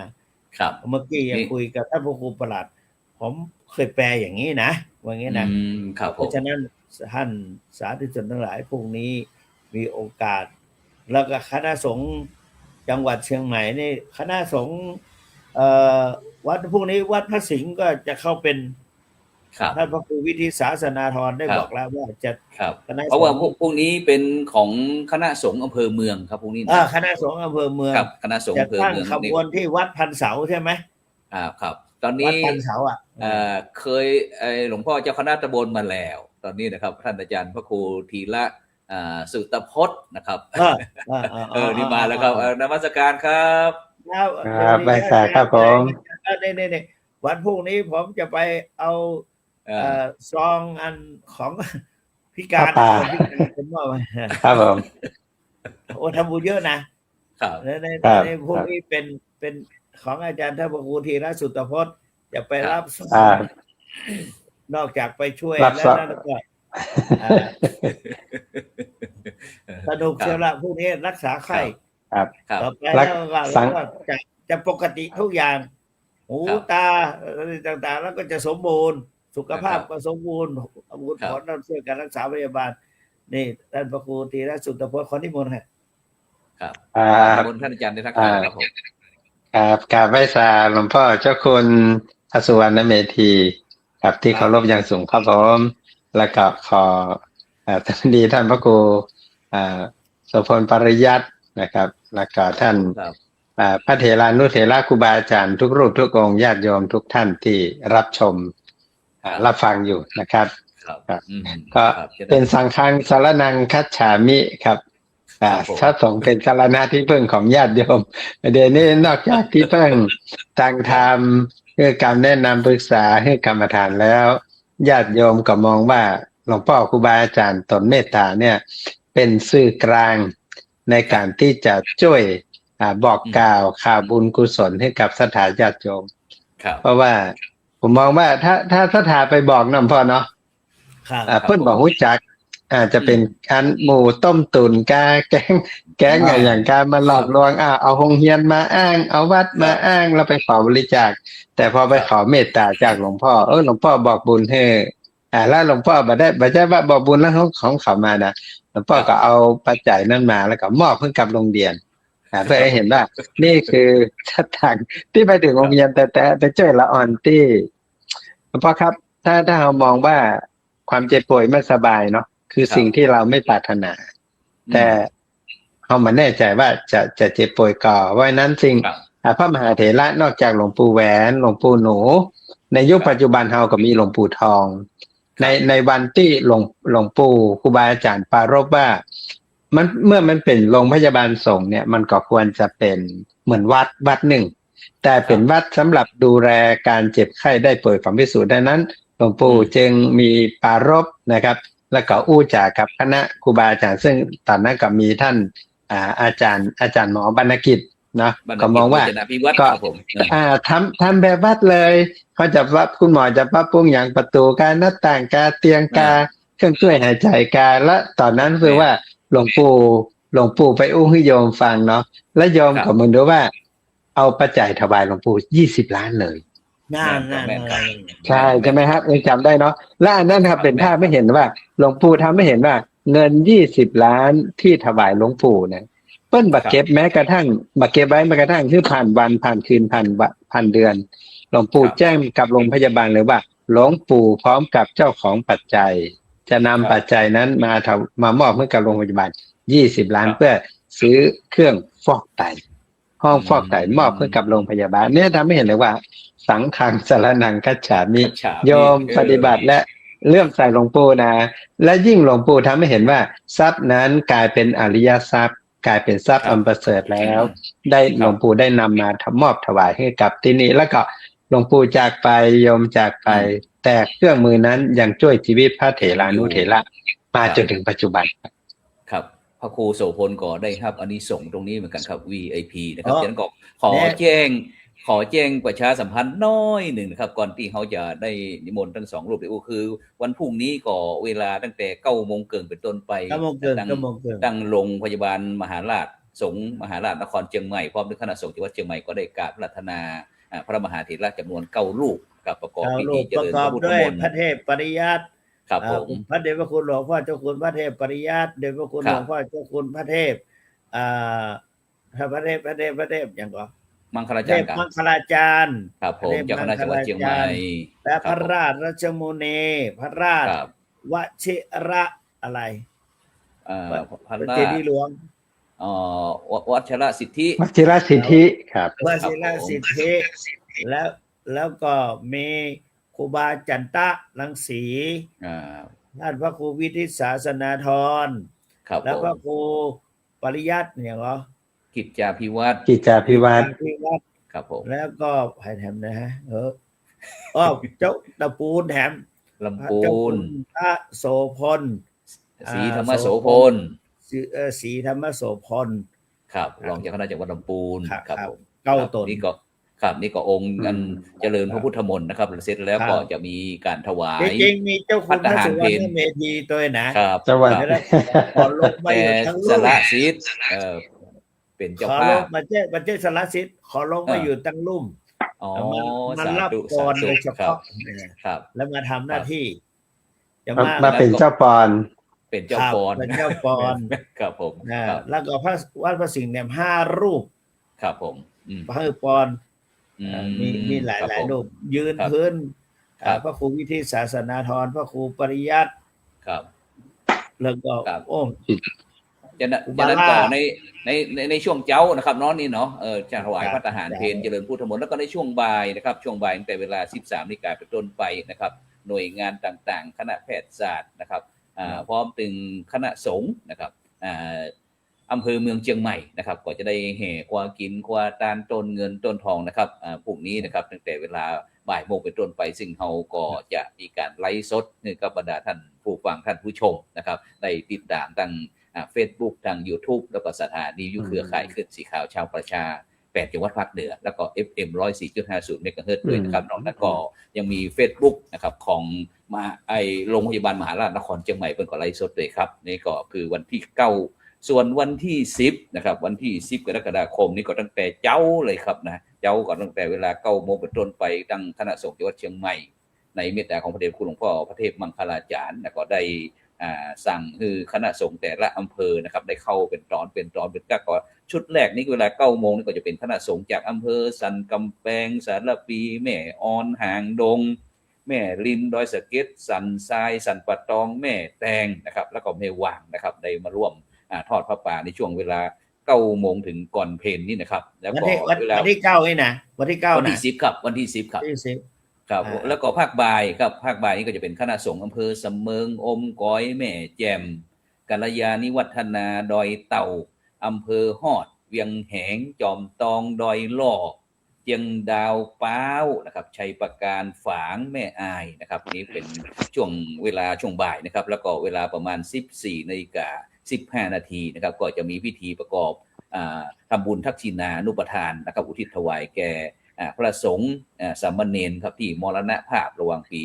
ครับ เมื่อกี้ยัง นี่ คุยกับท่านพระครูประหลัด ผมเคยแปลอย่างนี้นะว่างี้นะ ครับผ เพราะ ม ฉะนั้นท่านสาธุชนทั้งหลายพวกนี้มีโอกาส แล้วก็คณะสงฆ์จังหวัดเชียงใหม่นี่คณะสงฆ์วัดพวกนี้วัดพระสิงห์ก็จะเข้าเป็น ครับ ท่านพระครูวิทิศาสนาธรได้ ครับ บอกแล้วว่าจะ ครับ คณะสงฆ์ เพราะว่าพวกนี้เป็นของคณะสงฆ์อำเภอเมืองครับพวกนี้นะ คณะสงฆ์อำเภอเมือง ครับคณะสงฆ์ จะ อำเภอ ตั้ง เมือง ขบวนที่วัดพันเสาใช่ไหม ครับ ตอน วั นี้ ดพันเสาอ่ะ เคยหลวงพ่อเจ้าคณะตำบลมาแล้ว ตอนนี้นะครับ ท่านอาจารย์พระครูธีระสุตพจน์นะครับนี่มาแล้วครับนมัสการครับ แล้ว ครับไปสายครับผม นี่วันพรุ่งนี้ผมจะไปเอาซองอันของพิการ ผ้าป่า คนพิการผมว่า ครับผม โอ้ทำบุญเยอะนะครับ ในพวกนี้เป็นของอาจารย์ท่านพระครูธีรสุตพจน์จะไปรับซอง นอกจากไปช่วย รับ แล้ว ซอง นั่นก็สนุกเชียวละพวกนี้รักษาไข้ ครับ ครับ ต่อไป รั แล้ ก วก็ สัง จะปกติทุกอย่าง หู ครับ ตาอะไรต่างๆ แล้วก็จะสมบูรณ์ สุขภาพ ครับ ก็สมบูรณ์บุญ ครับ ผลเราช่วยกันรักษาพยาบาล นี่ท่านพระครูธีรสุตพจน์ขอนิมนต์ค่ะ ครับ ครับ บนท่านอาจารย์ได้ทักทายครับผม ครับกราบไหว้สาหลวงพ่อเจ้าคุณพระสุวรรณเมธีครับที่เคารพอย่างสูงครับผมแล้วก็ขอท่านดีท่านพระครูโสพลปริยัตินะครับ แล้วก็ท่าน ครับ พระเถรานุเถระครูบาอาจารย์ทุกรูปทุกองค์ญาติโยมทุกท่านที่รับชมรับฟังอยู่นะครับ ครับ ครับ อืม ก็ ครับจะได้ เป็นสังฆังสารนังคัจฉามิครับ ครับผม พระสงฆ์เป็นสรณะที่พึ่งของญาติโยมเดี๋ยวนี้นอกจากที่พึ่งทางธรรมคือการแนะนำปรึกษาให้กรรมฐานแล้วญาติโยมก็มองว่าหลวงพ่อครูบาอาจารย์ตนเมตตาเนี่ยเป็นสื่อกลางในการที่จะช่วยบอกกล่าวข่าวบุญกุศลให้กับศรัทธาญาติโยม ครับ เพราะว่าผมมองว่าถ้าศรัทธาไปบอกนำพ่อเนาะ ครับ เพิ่นบอกรู้จักอาจจะเป็นอันหมูต้มตุ๋นกาแกงอะไรอย่างการมาหลอกลวงเอาโรงเรียนมาอ้างเอาวัดมาอ้างแล้วไปขอบริจาคแต่พอไปขอเมตตาจากหลวงพ่อหลวงพ่อบอกบุญให้แล้วหลวงพ่อบ่ใช่ว่าบอกบุญแล้วของเขามานะหลวงพ่อก็เอาปัจจัยนั้นมาแล้วก็มอบให้กับโรงเรียนเพื่อให้เห็นว่านี่คือชัดทางที่ไปถึงโรงเรียนแต่ช่วยละอ่อนที่หลวงพ่อครับถ้าเรามองว่าความเจ็บป่วยไม่สบายเนาะคือสิ่งที่เราไม่ปรารถนา แต่เขามาแน่ใจว่าจะเจ็บป่วยก่อเพราะฉะนั้นสิ่งพระมหาเถระนอกจากหลวงปู่แหวนหลวงปู่หนูในยุคปัจจุบันเราก็มีหลวงปู่ทองในวันที่หลวงปู่ครูบาอาจารย์ปรารภว่ามันเมื่อมันเป็นโรงพยาบาลสงฆ์เนี่ยมันก็ควรจะเป็นเหมือนวัดหนึ่งแต่เป็นวัดสำหรับดูแลการเจ็บไข้ได้ป่วยของภิกษุดังนั้นหลวงปู่จึงมีปรารภนะครับแล้วก็อู้จ่ากับคณะครูบาอาจารย์ซึ่งตอนนั้นก็มีท่านอาจารย์หมอบรรณกิจเนาะก็มองว่าก็ทำแบบวัดเลยเขาจะว่าคุณหมอจะปรับปรุงอย่างประตูการหน้าต่างการเตียงการเครื่องช่วยหายใจการและตอนนั้นคือว่าหลวงปู่ไปอู้ให้โยมฟังเนาะและโยมก็มึงดูว่าเอาปัจจัยถวายหลวงปู่20 ล้านเลยนั่นใช่ไหมครับยังจำได้เนาะและอันนั้นครับเป็นภาพไม่เห็นว่าหลวงปู่ทำไม่เห็นว่าเงิน20 ล้านที่ถวายหลวงปู่เนี่ยเปิ้นบักเก็บแม้กระทั่งบักเก็บไว้แม้กระทั่งคือผ่านวันผ่านคืนผ่านเดือนหลวงปู่แจ้งกับโรงพยาบาลเลยว่าหลวงปู่พร้อมกับเจ้าของปัจจัยจะนำปัจจัยนั้นมามอบให้กับโรงพยาบาล20 ล้านเพื่อซื้อเครื่องฟอกไตห้องฟอกไตมอบให้กับโรงพยาบาลเนี่ยทำให้เห็นเลยว่าสังฆังสรณังคัจฉามิโยมปฏิบัติและเลื่อมใสหลวงปู่นะและยิ่งหลวงปู่ทำให้เห็นว่าทรัพย์นั้นกลายเป็นอริยทรัพย์กลายเป็นทรัพย์อันประเสริฐแล้วได้หลวงปู่ได้นำมามอบถวายให้กับที่นี่แล้วก็หลวงปู่จากไปโยมจากไปแต่เครื่องมือนั้นยังช่วยชีวิตพระเถรานุเถระมาจนถึงปัจจุบันครับพระครูโสพลก็ได้ครับอานิสงส์ตรงนี้เหมือนกันครับ VIP นะครับฉะนั้นก็ขอแจ้งประชาสัมพันธ์น้อยหนึ่งนะครับก่อนที่เขาจะได้นิมนต์ทั้ง2 รูปเลยคือวันพรุ่งนี้ก็เวลาตั้งแต่9 โมงเกินเป็นต้นไปตั้งโรงพยาบาลมหาราชสงฆ์มหาราชนครเชียงใหม่พร้อมด้วยคณะสงฆ์จังหวัดเชียงใหม่ก็ได้กราบพระราธนาพระมหาเถระจำนวน9 รูปกับประกอบพิธีเจริญพระพุทธมนต์พระเทพปริยัติครับผมพระเดชพระคุณหลวงพ่อเจ้าคุณพระเทพปริยัติเดชพระคุณหลวงพ่อเจ้าคุณพระเทพพระเทพอย่างก็มังคลาจารย์มังคลาจารย์ครับผมเจ้าคณะจังหวัดเชียงใหม่และพระราชรัชมุนีพระราชวชิระอะไรพระราชเจดีย์หลวงวัชรสิทธิครับวชิระสิทธิแล้วก็มีครูบาจันตะรังสีท่านพระครูวิทิตศาสนาธรแล้วพระครูปริยัติเนี่ยเหรอกิจจาภิวัตรครับผมแล้วก็ใครแถมนะฮะเจ้าตะปูนแถมลำปูนพระโสพลศรีธรรมโสพลศรีธรรมโสพลครับรองเจ้าคณะจังหวัดลำปูนครับผม9 ตนนี่ก็องค์กันเจริญพระพุทธมนต์นะครับเสร็จแล้วก็จะมีการถวายจริงมีเจ้าคุณพระสุวรรณเมธีตัวนะครับจังหวัดขอลงมาอยู่ทั้งลุ่มสละสิทธิ์เป็นเจ้าภาพมาเจ้าสละสิทธิ์ขอลงมาอยู่ตั้งลุ่มมันรับพรโดยเฉพาะแล้วมาทำหน้าที่มาเป็นเจ้าปอนเป็นเจ้าปอนครับผมแล้วก็พระสิงห์เนี่ย5 รูปครับผมพระปอนมีหลายรูปยืนพื้นพระครูวิทิตศาสนาธรพระครูปริยัติครับแล้วก็จะนั้นต่อในช่วงเจ้านะครับน้องนี่เนาะจะถวายพระทหารเพลเจริญพุทธมนต์แล้วก็ในช่วงบ่ายนะครับช่วงบ่ายตั้งแต่เวลา 13 นาฬิกาเป็นต้นไปนะครับหน่วยงานต่างๆคณะแพทยศาสตร์นะครับพร้อมถึงคณะสงฆ์นะครับ อำเภอเมืองเชียงใหม่นะครับก็จะได้แห่ควากินควาตานต้นเงินต้นทองนะครับพรุ่งนี้นะครับตั้งแต่เวลาบ่ายโมงเป็นต้นไปซึ่งเราก็จะมีการไลฟ์สดให้กับบรรดาท่านผู้ฟังท่านผู้ชมนะครับได้ติดตามทางFacebook ทาง YouTube แล้วก็สถานีวิทยุเครือข่ายคลื่นสีขาวชาวประชา8จังหวัดภาคเหนือแล้วก็ FM 104.50 เมกะเฮิรตซ์ด้วยนะครับนอกนั้นก็ยังมี Facebook นะครับของโรงพยาบาลมหาราชนครเชียงใหม่เพิ่นก็ไลฟ์สดด้วยครับนี่ก็คือวันที่9ส่วนวันที่10นะครับวันที่10กรกฎาคมนี้ก็ตั้งแต่เจ้าเลยครับนะเจ้าก็ตั้งแต่เวลา 9 โมงเป็นต้นไปตั้งคณะสงฆ์จังหวัดเชียงใหม่ในเมตตาของพระเดชคุณหลวงพ่อพระเทพมังคลาจารย์แล้วก็ได้สั่งคือคณะสงฆ์แต่ละอำเภอนะครับได้เข้าเป็นตอนเป็นก็ชุดแรกนี้เวลา 9 โมงนี่ก็จะเป็นคณะสงฆ์จากอำเภอสันกำแพงสารปีแม่ออนหางดงแม่ริมดอยสะเก็ดสันทรายสันปะตองแม่แตงนะครับแล้วก็แม่ว่างนะครับได้มาร่วมทอดพระป่าในช่วงเวลา 9 โมงถึงก่อนเพลนี่นะครับแล้วก็เวลาวันที่9นี่นะวันที่9วันที่10ครับวันที่10ครับครับแล้วก็ภาคบ่ายครับภาคบ่ายนี้ก็จะเป็นคณะสงฆ์อำเภอสำเมิงอมก้อยแม่แจ่มกัลยาณิวัฒนาดอยเต่าอำเภอฮอดเวียงแหงจอมตองดอยล่อเจียงดาวป้าวนะครับชัยประการฝางแม่อายนะครับนี้เป็นช่วงเวลาช่วงบ่ายนะครับแล้วก็เวลาประมาณ 14:15 นาทีนะครับก็จะมีพิธีประกอบทำบุญทักษิณานุปทานนะครับอุทิศถวายแก่พระสงฆ์สามเณรครับที่มรณภาพระหว่างปี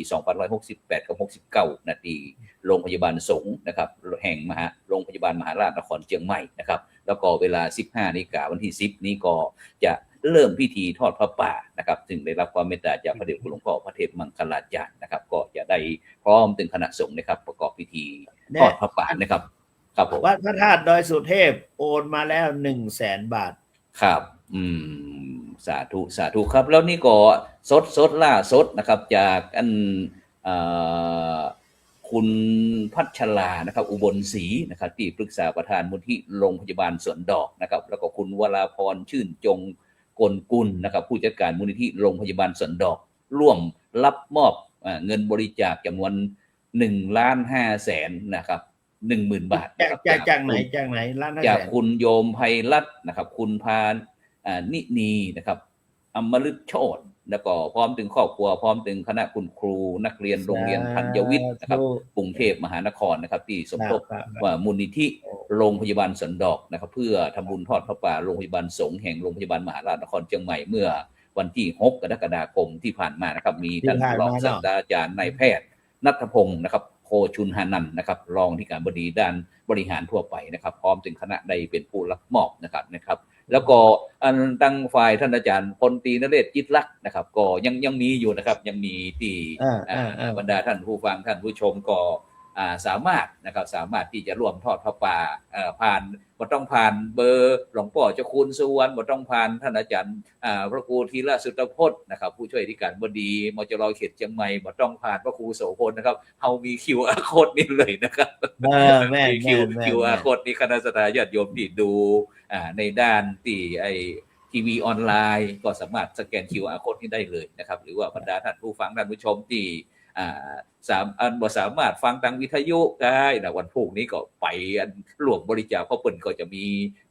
2568 กับ 69 นาทีโรงพยาบาลสงฆ์นะครับแห่งโรงพยาบาลมหาราชนครเชียงใหม่นะครับแล้วก็เวลา 15 นาฬิกาวันที่ 10 นี้ก็จะเริ่มพิธีทอดพระป่านะครับซึ่งได้รับความเมตตาจากพระเดชคุณหลวงพ่อพระเทพมังคลาจารย์นะครับก็จะได้พร้อมถึงคณะสงฆ์นะครับประกอบพิธีทอดพระป่านะครับครับผมวัดพระธาตุดอยสุเทพโอนมาแล้ว 100,000 บาทครับสาธุครับแล้วนี่ก็สดล่าสดนะครับจากคุณพัชรานะครับอุบลศรีนะครับที่ปรึกษาประธานมูลที่โรงพยาบาลสวนดอกนะครับแล้วก็คุณวราพรชื่นจงกลกุลนะครับผู้จัดการมูลนิธิโรงพยาบาลสวนดอกร่วมรับมอบเงินบริจาคจำนวน 1,500,000 นะครับ 10,000 บาทจากไหนจากคุณโยมไพรัตน์นะครับคุณพานนินีนะครับอมฤตโชติแล้วก็พร้อมถึงครอบครัวพร้อมถึงคณะคุณครูนักเรียนโรงเรียนธัญวิทย์นะครับกรุงเทพมหานครนะครับที่สมทบว่ามูลนิธิโรงพยาบาลสวนดอกนะครับเพื่อทำบุญทอดพระป่าโรงพยาบาลสงฆ์แห่งโรงพยาบาลมหาราชนครเชียงใหม่เมื่อวันที่6 กรกฎาคมที่ผ่านมานะครับมีท่านรองศาสตราจารย์นายแพทย์ณัฐพงศ์นะครับโคชุนหานันท์นะครับรองที่การบดีด้านบริหารทั่วไปนะครับพร้อมถึงคณะใดเป็นผู้รับมอบนะครับแล้วก็ตั้งฝ่ายท่านอาจารย์พลตรีนเรศจิตลักษณ์นะครับก็ยังมีอยู่นะครับยังมีที่บรรดาท่านผู้ฟังท่านผู้ชมก็สามารถที่จะร่วมทอดพระป่าผ่านบ่ต้องผ่านเบอร์หลวงพ่อเจ้าคุณสุวรรณบ่ต้องผ่านท่านอาจารย์พระครูธีระสุตพจน์นะครับผู้ช่วยอธิการบดีมจร.เขตเชียงใหม่บ่ต้องผ่านพระครูโสพลนะครับเฮามี QR code นี่เลยนะครับแม่ QR code นี่คณะสัตยาติโยมที่ดูในด้านที่ทีวีออนไลน์ก็สามารถสแกน QR code นี้ได้เลยนะครับหรือว่าบรรดาท่านผู้ฟังท่านผู้ชมที่สามารถฟังทางวิทยุได้นะวันพรุ่งนี้ก็ไปร่วมบริจาคเพราะเปิ้นก็จะมี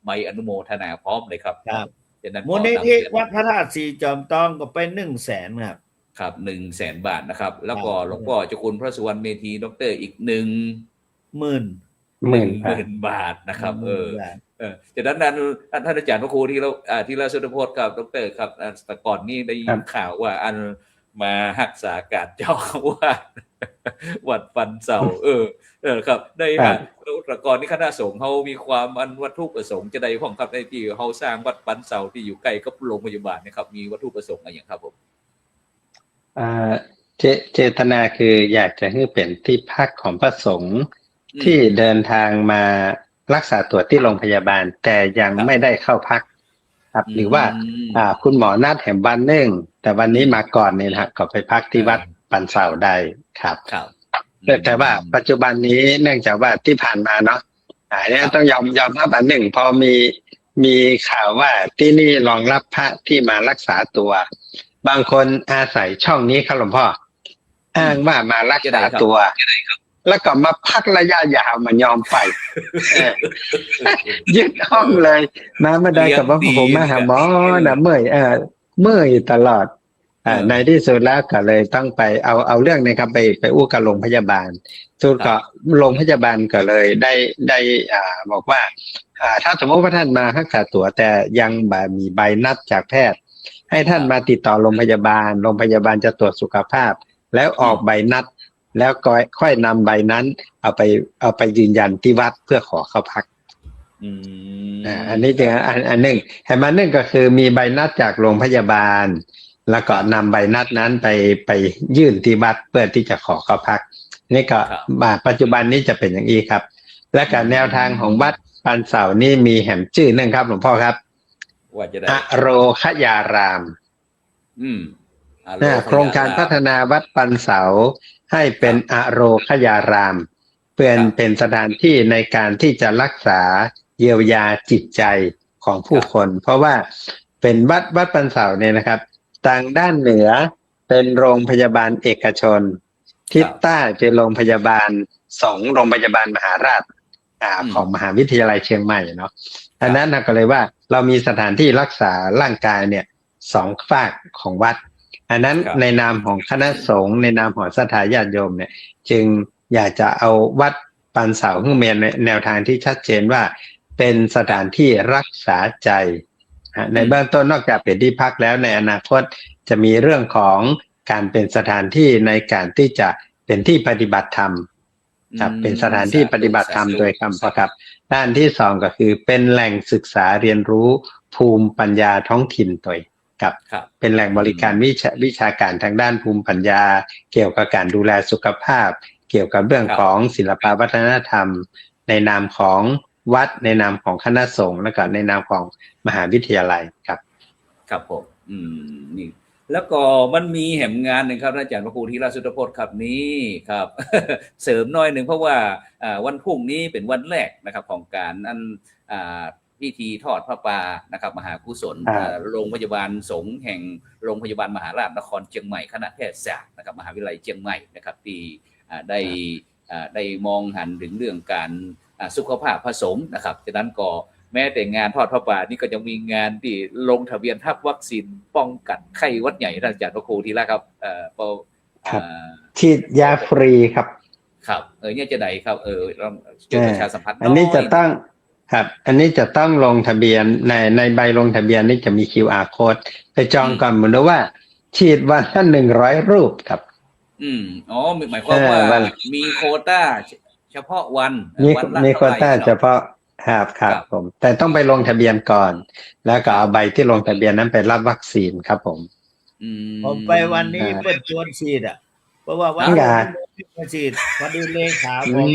ใบอนุโมทนาพร้อมเลยครับฉะนั้นมูลนิธิวัดพระธาตุสีจอมทองก็ไป 100,000 ครับ 100,000 บาทนะครับแล้วก็หลวงพ่อเจ้าคุณพระสุวรรณเมธีดรอีก 10,000 บาทนะครับจากนั้นท่านอาจารย์พระครูที่เราสุทธพจน์กับดรครับแต่ก่อนนี้ได้ยินข่าวว่ามารักษาการเจ้าอาวาสวัดปันเสาครับได้แต่ก่อนนี้คณะสงฆ์เฮามีความวัตถุประสงค์จะได้ของครับในที่เฮาสร้างวัดปันเสาที่อยู่ใกล้กับโรงพยาบาลนะครับมีวัตถุประสงค์อะไรอย่างครับผมเจตนาคืออยากจะให้เป็นที่พักของพระสงฆ์ที่เดินทางมารักษาตัวที่โรงพยาบาลแต่ยังไม่ได้เข้าพักครับหรือว่าคุณหมอนัดแห่งวันนึงแต่วันนี้มาก่อนเนี่ยนะก็ไปพักที่วัดปันเสาได้ครับแต่ว่าปัจจุบันนี้เนื่องจากว่าที่ผ่านมาเนาะเนี่ยต้องยอมรับอันหนึ่งพอมีข่าวว่าที่นี่รองรับพระที่มารักษาตัวบางคนอาศัยช่องนี้ครับหลวงพ่ออ้างว่ามารักษาตัว แล้วก็มาพักระยะยาวมันยอมไปเออยึดห้องเลยมาไม่ได้กับว่าผมมาหาหมอนะเมื่อยตลอดในที่สุดแล้วก็เลยต้องไปเอาเรื่องนะครับไปอู้กับโรงพยาบาลสุดก็โรงพยาบาลก็เลยได้บอกว่าถ้าสมมติว่าท่านมารักษาตัวแต่ยังมีใบนัดจากแพทย์ให้ท่านมาติดต่อโรงพยาบาลจะตรวจสุขภาพแล้วออกใบนัดแล้วก็ค่อยนำใบนั้นเอาไปยืนยันที่วัดเพื่อขอเข้าพักอันนี้จึงอันหนึ่งเห็นไหมหนึ่งก็คือมีใบนัดจากโรงพยาบาลแล้วก็นำใบนัดนั้นไปยื่นที่วัดเพื่อที่จะขอเข้าพักนี่ก็ปัจจุบันนี้จะเป็นอย่างนี้ครับและการแนวทางของวัดปันเสานี่มีแหมชื่อหนึ่งครับหลวงพ่อครับว่าจะได้อโรคยารามโครงการพัฒนาวัดปันเสาให้เป็นอโรคยารามเป็นสถานที่ในการที่จะรักษาเยียวยาจิตใจของผู้คนเพราะว่าเป็นวัดปันเสาเนี่ยนะครับทางด้านเหนือเป็นโรงพยาบาลเอกชนทิศใต้เป็นโรงพยาบาลสงฆ์โรงพยาบาลมหาราชของมหาวิทยาลัยเชียงใหม่เนาะอันนั้นก็เลยว่าเรามีสถานที่รักษาร่างกายเนี่ยสองฝากของวัดอันนั้นในนามของคณะสงฆ์ในนามของศรัทธาญาติโยมเนี่ยจึงอยากจะเอาวัดปันเสาขึ้นมาในแนวทางที่ชัดเจนว่าเป็นสถานที่รักษาใจในเบื้องต้นนอกจากเป็นที่พักแล้วในอนาคตจะมีเรื่องของการเป็นสถานที่ในการที่จะเป็นที่ปฏิบัติธรรมครับเป็นสถานที่ปฏิบัติธรรมโดยคำประครับด้านที่สองก็คือเป็นแหล่งศึกษาเรียนรู้ภูมิปัญญาท้องถิ่นตัวครับเป็นแหล่งบริการวิชาการทางด้านภูมิปัญญาเกี่ยวกับการดูแลสุขภาพเกี่ยวกับเรื่องของศิลปวัฒนธรรมในนามของวัดในนามของคณะสงฆ์และก็ในนามของมหาวิทยาลัยครับครับผมนี่แล้วก็มันมีแหมงานหนึ่งครับอาจารย์พระครูธีระสุทธพจน์ครับนี้ครับ เสริมน้อยหนึ่งเพราะว่าวันพรุ่งนี้เป็นวันแรกนะครับของการพิธีทอดพระป่านะครับมหากุศลโรงพยาบาลสงฆ์แห่งโรงพยาบาลมหาราชนครเชียงใหม่คณะแพทยศาสตร์นะครับมหาวิทยาลัยเชียงใหม่นะครับที่ได้มองหันถึงเรื่องการสุขภาพผสมนะครับฉะนั้นก็แม้แต่งานทอดพระป่านี่ก็ยังมีงานที่ลงทะเบียนทับวัคซีนป้องกันไข้หวัดใหญ่อาจารย์พระครูธีระครับฉีดยาฟรีครับครับเนี่ยจะไหนครับช่วยประชาสัมพันธ์อันนี้จะต้องครับอันนี้จะต้องลงทะเบียนในใบลงทะเบียนนี่จะมี QR code ไปจองก่อนเหมือนว่าฉีดวันละ100 รูปครับหมายความว่ามีโควต้าเฉพาะวันมีโควต้าเฉพาะครับผมแต่ต้องไปลงทะเบียนก่อนแล้วก็เอาใบที่ลงทะเบียนนั้นไปรับวัคซีนครับผมไปวันนี้เปิดชวนฉีดเพราะว่าวันนี้ฉีดพอดีเลขาผม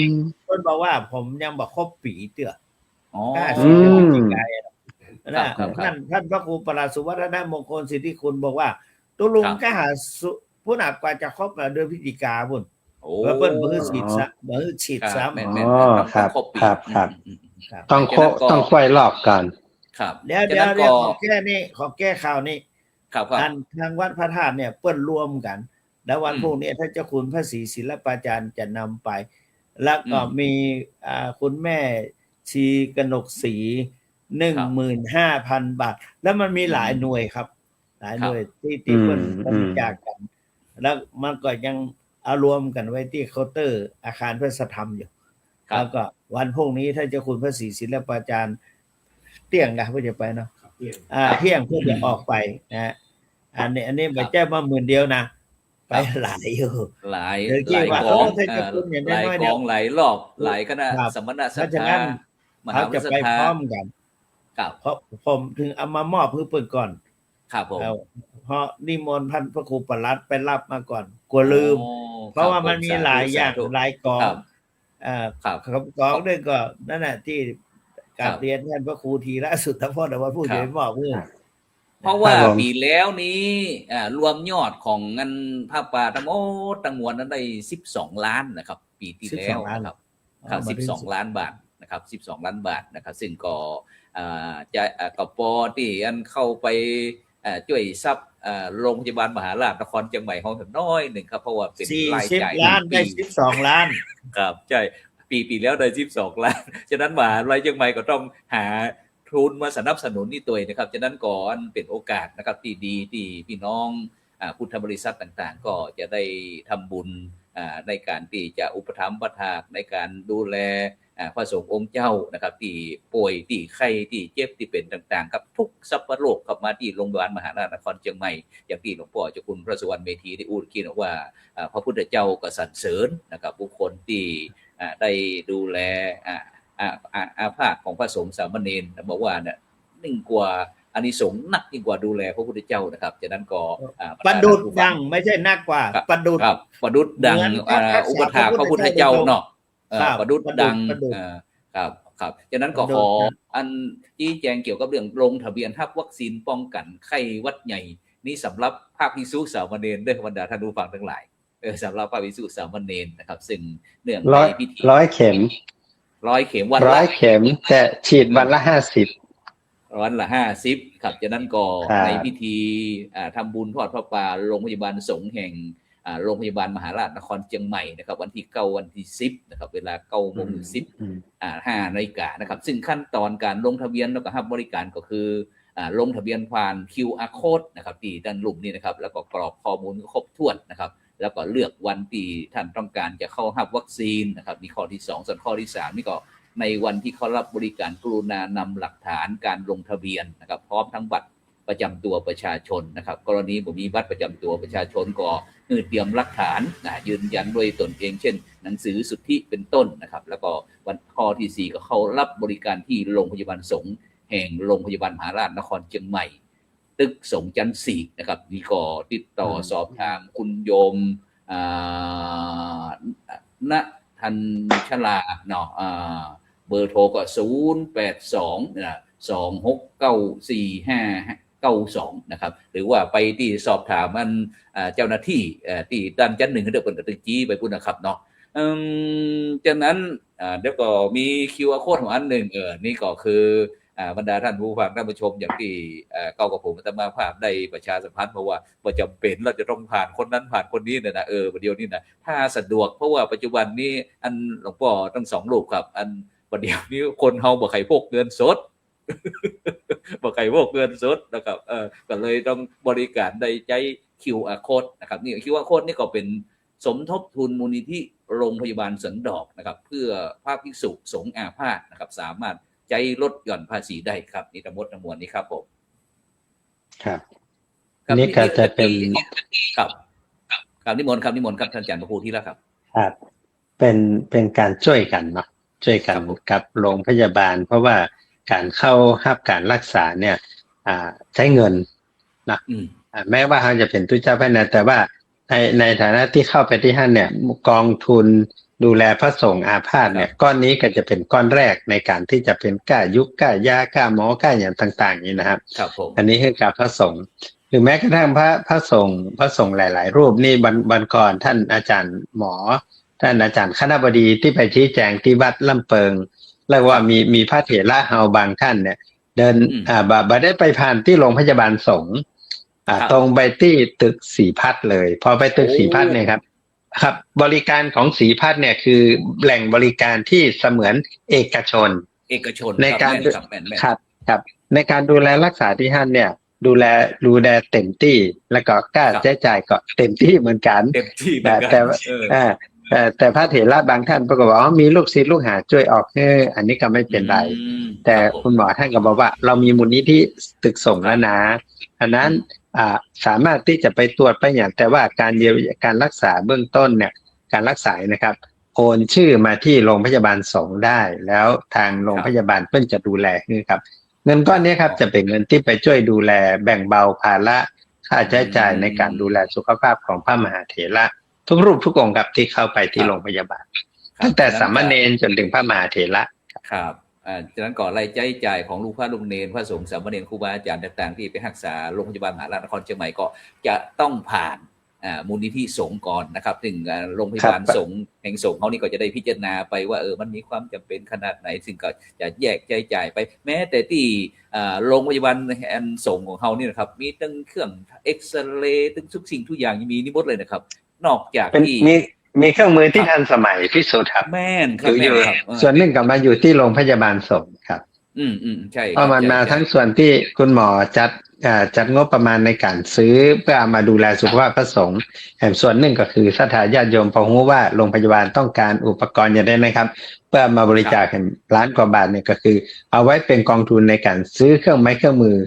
เพิ่นบอกว่าผมยังบอกครบปีเตื้อฉีดจริงใจท่านพระครูปราศสุวัฒนมงคลสิทธิคุณบอกว่าตุลุงก็หาผู้หนักกว่าจะครบเดือนพฤศจิกาบุญแล้วเพิ่นมือฉีดซ้ำครับต้องค่อยรอบกันครับเดี๋ยวขอแก้ข่าวนี้ทางวัดพระธาตุเนี่ยเปิ้นรวมกันแล้ววันพรุ่งนี้ท่านเจ้าคุณพระศรีศิลปาจารย์จะนำไปแล้วก็มีคุณแม่ชีกนกศรี 15,000 บาทแล้วมันมีหลายหน่วยครับหลายหน่วยที่เปิ้นบริจาคกันแล้วมันก็ยังเอารวมกันไว้ที่เคาน์เตอร์อาคารเพื่อธรรมอยู่แล้วก็วันพรุ่งนี้ท่านเจ้าคุณพระศรีศิลปาจารย์เที่ยงนะเพื่อจะไปเนาะเที่ยงเพื่อจะออกไปนะอันนี้ไม่ใช่มา10,000เดียวนะไปหลายอยู่หลายของหลายของหลายรอบหลายคณะสมณะสัทธามหาวิทยาลัยจะไปพร้อมกันเพราะผมถึงเอามามอบเพื่อเปิดก่อนครับผมเพราะนิมนต์ท่านพระครูปลัดไปรับมาก่อนกลัวลืมเพราะว่ามันมีหลายอย่างหลายกองกองด้วยก็นั่นแหละที่การเรียนท่านพระครูธีระสุทธพจน์ว่าผู้ใหญ่บอกเมื่อเพราะว่าปีแล้วนี้รวมยอดของเงินผ้าป่าทั้งหมดทั้งมวลนั้นได้12 ล้านนะครับปีที่แล้วครับ12 ล้านบาทนะครับ12 ล้านบาทนะครับซึ่งก็จะกปที่อันเข้าไปช่วยซับ โรงพยาบาลมหาราชนครเชียงใหม่ของน้อยหนึ่งครับเพราะว่าเป็นรายจ่าย 40 ล้านได้ 12 ล้าน ครับใช่ปีแล้วได้12 ล้านฉะนั้นมหาลัยเชียงใหม่ก็ต้องหาทุนมาสนับสนุนนี่ตัวนะครับฉะนั้นก่อนเป็นโอกาสนะครับที่ดีที่พี่น้องพุทธบริษัทต่างๆ ก็จะได้ทำบุญในการที่จะอุปถัมภ์ประทานในการดูแลพระสงฆ์องค์เจ้านะครับที่ป่วยที่ไข้ที่เจ็บที่เป็นต่างๆครับทุกสัพพะโลกกลับมาที่โรงพยาบาลมหาราชนครเชียงใหม่อย่างที่หลวงพ่อเจ้าคุณพระสุวรรณเมธีได้พูดเมื่อกี้นะว่าพระพุทธเจ้าก็สรรเสริญนะครับบุคคลที่ได้ดูแลอาภาษของพระสงฆ์สามเณรบอกว่าเนี่ยยิ่งกว่าอานิสงส์นักยิ่งกว่าดูแลพระพุทธเจ้านะครับฉะนั้นก็ประดุจดังไม่ใช่นักกว่าประดุจ ครับประดุจดังอุปถากพระพุทธเจ้าเนาะประดุจดังครับฉะนั้นก็ขออันชี้แจงเกี่ยวกับเรื่องลงทะเบียนรับวัคซีนป้องกันไข้หวัดใหญ่นี่สำหรับภาคภิกษุสามเณรด้วยบรรดาท่านผู้ฟังทั้งหลายสำหรับภาคภิกษุสามเณรนะครับซึ่งเนื่องในพิธี100 เข็มวันละ100 เข็มแต่ฉีดวันละ50วันละ50ครับจากนั้นก็ในพิธีทำบุญทอดพระป่าโรงพยาบาลสงฆ์แห่งโรงพยาบาลมหาราชนครเชียงใหม่นะครับวันที่9วันที่10นะครับเวลา9 โมงถึง5 นาฬิกานะครับซึ่งขั้นตอนการลงทะเบียนแล้วก็รับบริการก็คือลงทะเบียนผ่าน QR code นะครับที่ด้านลุ่มนี้นะครับแล้วก็กรอกข้อมูลครบถ้วนนะครับแล้วก็เลือกวันที่ท่านต้องการจะเข้ารับวัคซีนนะครับมีข้อที่2ส่วนข้อที่3นี่ก็ในวันที่เขารับบริการกรุณานำหลักฐานการลงทะเบียนนะครับพร้อมทั้งบัตรประจำตัวประชาชนนะครับกรณีผมมีบัตรประจำตัวประชาชนก็เตรียมหลักฐานยืนยันด้วยตนเองเช่นหนังสือสุทธิเป็นต้นนะครับแล้วก็วันข้อที่4ก็เข้ารับบริการที่โรงพยาบาลสงฆ์แห่งโรงพยาบาลมหาราชนครเชียงใหม่ตึกสงฆ์จันทร์4นะครับนี่ก็ติดต่อสอบถามคุณโยมณทันชลาเนาะเบอร์โทรก็08226945592นะครับหรือว่าไปที่สอบถามมันเจ้าหน้าที่ที่ด้านจันหนึ่งเดี๋ยวเปิดตึกจี้ไปพูดนะครับเนาะจากนั้นเดี๋ยวก็มี QR code ของอันหนึ่งนี่ก็คือบรรดาท่านผู้ฟังท่านผู้ชมอย่างที่เก้ากับผมอาตมาภาพได้ประชาสัมพันธ์เพราะว่าจำเป็นเราจะต้องผ่านคนนั้นผ่านคนนี้เนี่ยนะประเดี๋ยวนี้นะถ้าสะดวกเพราะว่าปัจจุบันนี้อันหลวงพ่อทั้ง2 รูปครับอันประเดี๋ยวนี้คนเฮาบ่ใครพกเงินสดบ่ใครพกเงินสดนะครับก็เลยต้องบริการได้ใช้ QR code นะครับนี่ QR code นี่ก็เป็นสมทบทุนมูลนิธิโรงพยาบาลสวนดอกนะครับเพื่อพระภิกษุสงฆ์อาพาธนะครับสามารถใจลดหย่อนภาษีได้ครับนี่ทั้งหมดทั้งมวลนี้ครับผมครับนี่ก็จะเป็นครับนิมนต์ครับท่านอาจารย์พระครูที่แล้วครับครับเป็นการช่วยกันเนาะช่วยกันกับโรงพยาบาลเพราะว่าการเข้ารับการรักษาเนี่ยใช้เงินนะแม้ว่าเขาจะเป็นทุเจ้าพระนายแต่ว่าในฐานะที่เข้าไปที่ท่านเนี่ยกองทุนดูแลพระสงฆ์อาพาธเนี่ยก้อนนี้ก็จะเป็นก้อนแรกในการที่จะเป็นค่ายุกค่ายาค่าหมอค่าอย่างต่างๆนี้นะครับอันนี้คือการพระสงฆ์หรือแม้กระทั่งพระสงฆ์หลายๆรูปนี่วันก่อนท่านอาจารย์หมอท่านอาจารย์คณบดีที่ไปชี้แจงที่วัดลำเปิงเรียกว่ามีพระเถระเฮาบางท่านเนี่ยเดินบ่ได้ไปผ่านที่โรงพยาบาลสงฆ์ตรงไปที่ตึกศรีพัฒน์เลยพอไปตึกศรีพัฒน์เนี่ยครับบริการของศรีพัฒน์เนี่ยคือแหล่งบริการที่เสมือนเอกชนในการครับในการดูแลรักษาที่ท่านเนี่ยดูแลเต็มที่แล้วก็กล้าใช้จ่ายก็เต็มที่เหมือนกันแต่พระเถระบางท่านก็บอกว่ามีลูกศิษย์ลูกหาช่วยออกอันนี้ก็ไม่เป็นไรแต่คุณหมอท่านก็บอกว่าเรามีมูลนิธิตึกส่งแล้วนะอันนั้นสามารถที่จะไปตรวจไปอย่างแต่ว่าการเยียวยาการรักษาเบื้องต้นเนี่ยการรักษานะครับโอนชื่อมาที่โรงพยาบาลสงฆ์ได้แล้วทางโรงพยาบาลเพิ่นจะดูแลครับเงินก้อนนี้ครับจะเป็นเงินที่ไปช่วยดูแลแบ่งเบาภาระค่าใช้จ่ายในการดูแลสุขภาพของพระมหาเถระทุกรูปทุกองค์ครับที่เข้าไปที่โรงพยาบาลตั้งแต่สามเณรจนถึงพระมหาเถระครับฉะนั้นก่อนรายจ่ายของลูกพระลูกเนรพระสงฆ์สามเณรครูบาอาจารย์ต่างๆที่ไปรักษาโรงพยาบาลมหาราชนครเชียงใหม่ก็จะต้องผ่าน มูลนิธิสงฆ์ก่อนนะครับถึงโรงพยาบาลสงฆ์แห่งสงฆ์เขานี่ก็จะได้พิจารณาไปว่ามันมีความจำเป็นขนาดไหนซึ่งก็จะแยกจ่ายไปแม้แต่ที่โรงพยาบาลสงฆ์ของเขานี่นะครับมีตั้งเครื่องเอ็กซเรย์ตั้งทุกสิ่งทุกอย่างมีนี่หมดเลยนะครับนอกจากที่มีเครื่องมือที่ทันสมัยที่สุดครับแม่นครับส่วนหนึ่งกลับมาอยู่ที่โรงพยาบาลสงฆ์ครับใช่เพราะมันมาทั้งส่วนที่คุณหมอจัดงบประมาณในการซื้อเพื่อมาดูแลสุขภาพพระสงฆ์ส่วนหนึ่งก็คือศรัทธาญาติโยมพอรู้ว่าโรงพยาบาลต้องการอุปกรณ์อย่างได้นะครับเพื่อมาบริจาคล้านกว่าบาทเนี่ยก็คือเอาไว้เป็นกองทุนในการซื้อเครื่องไม้เครื่องมือ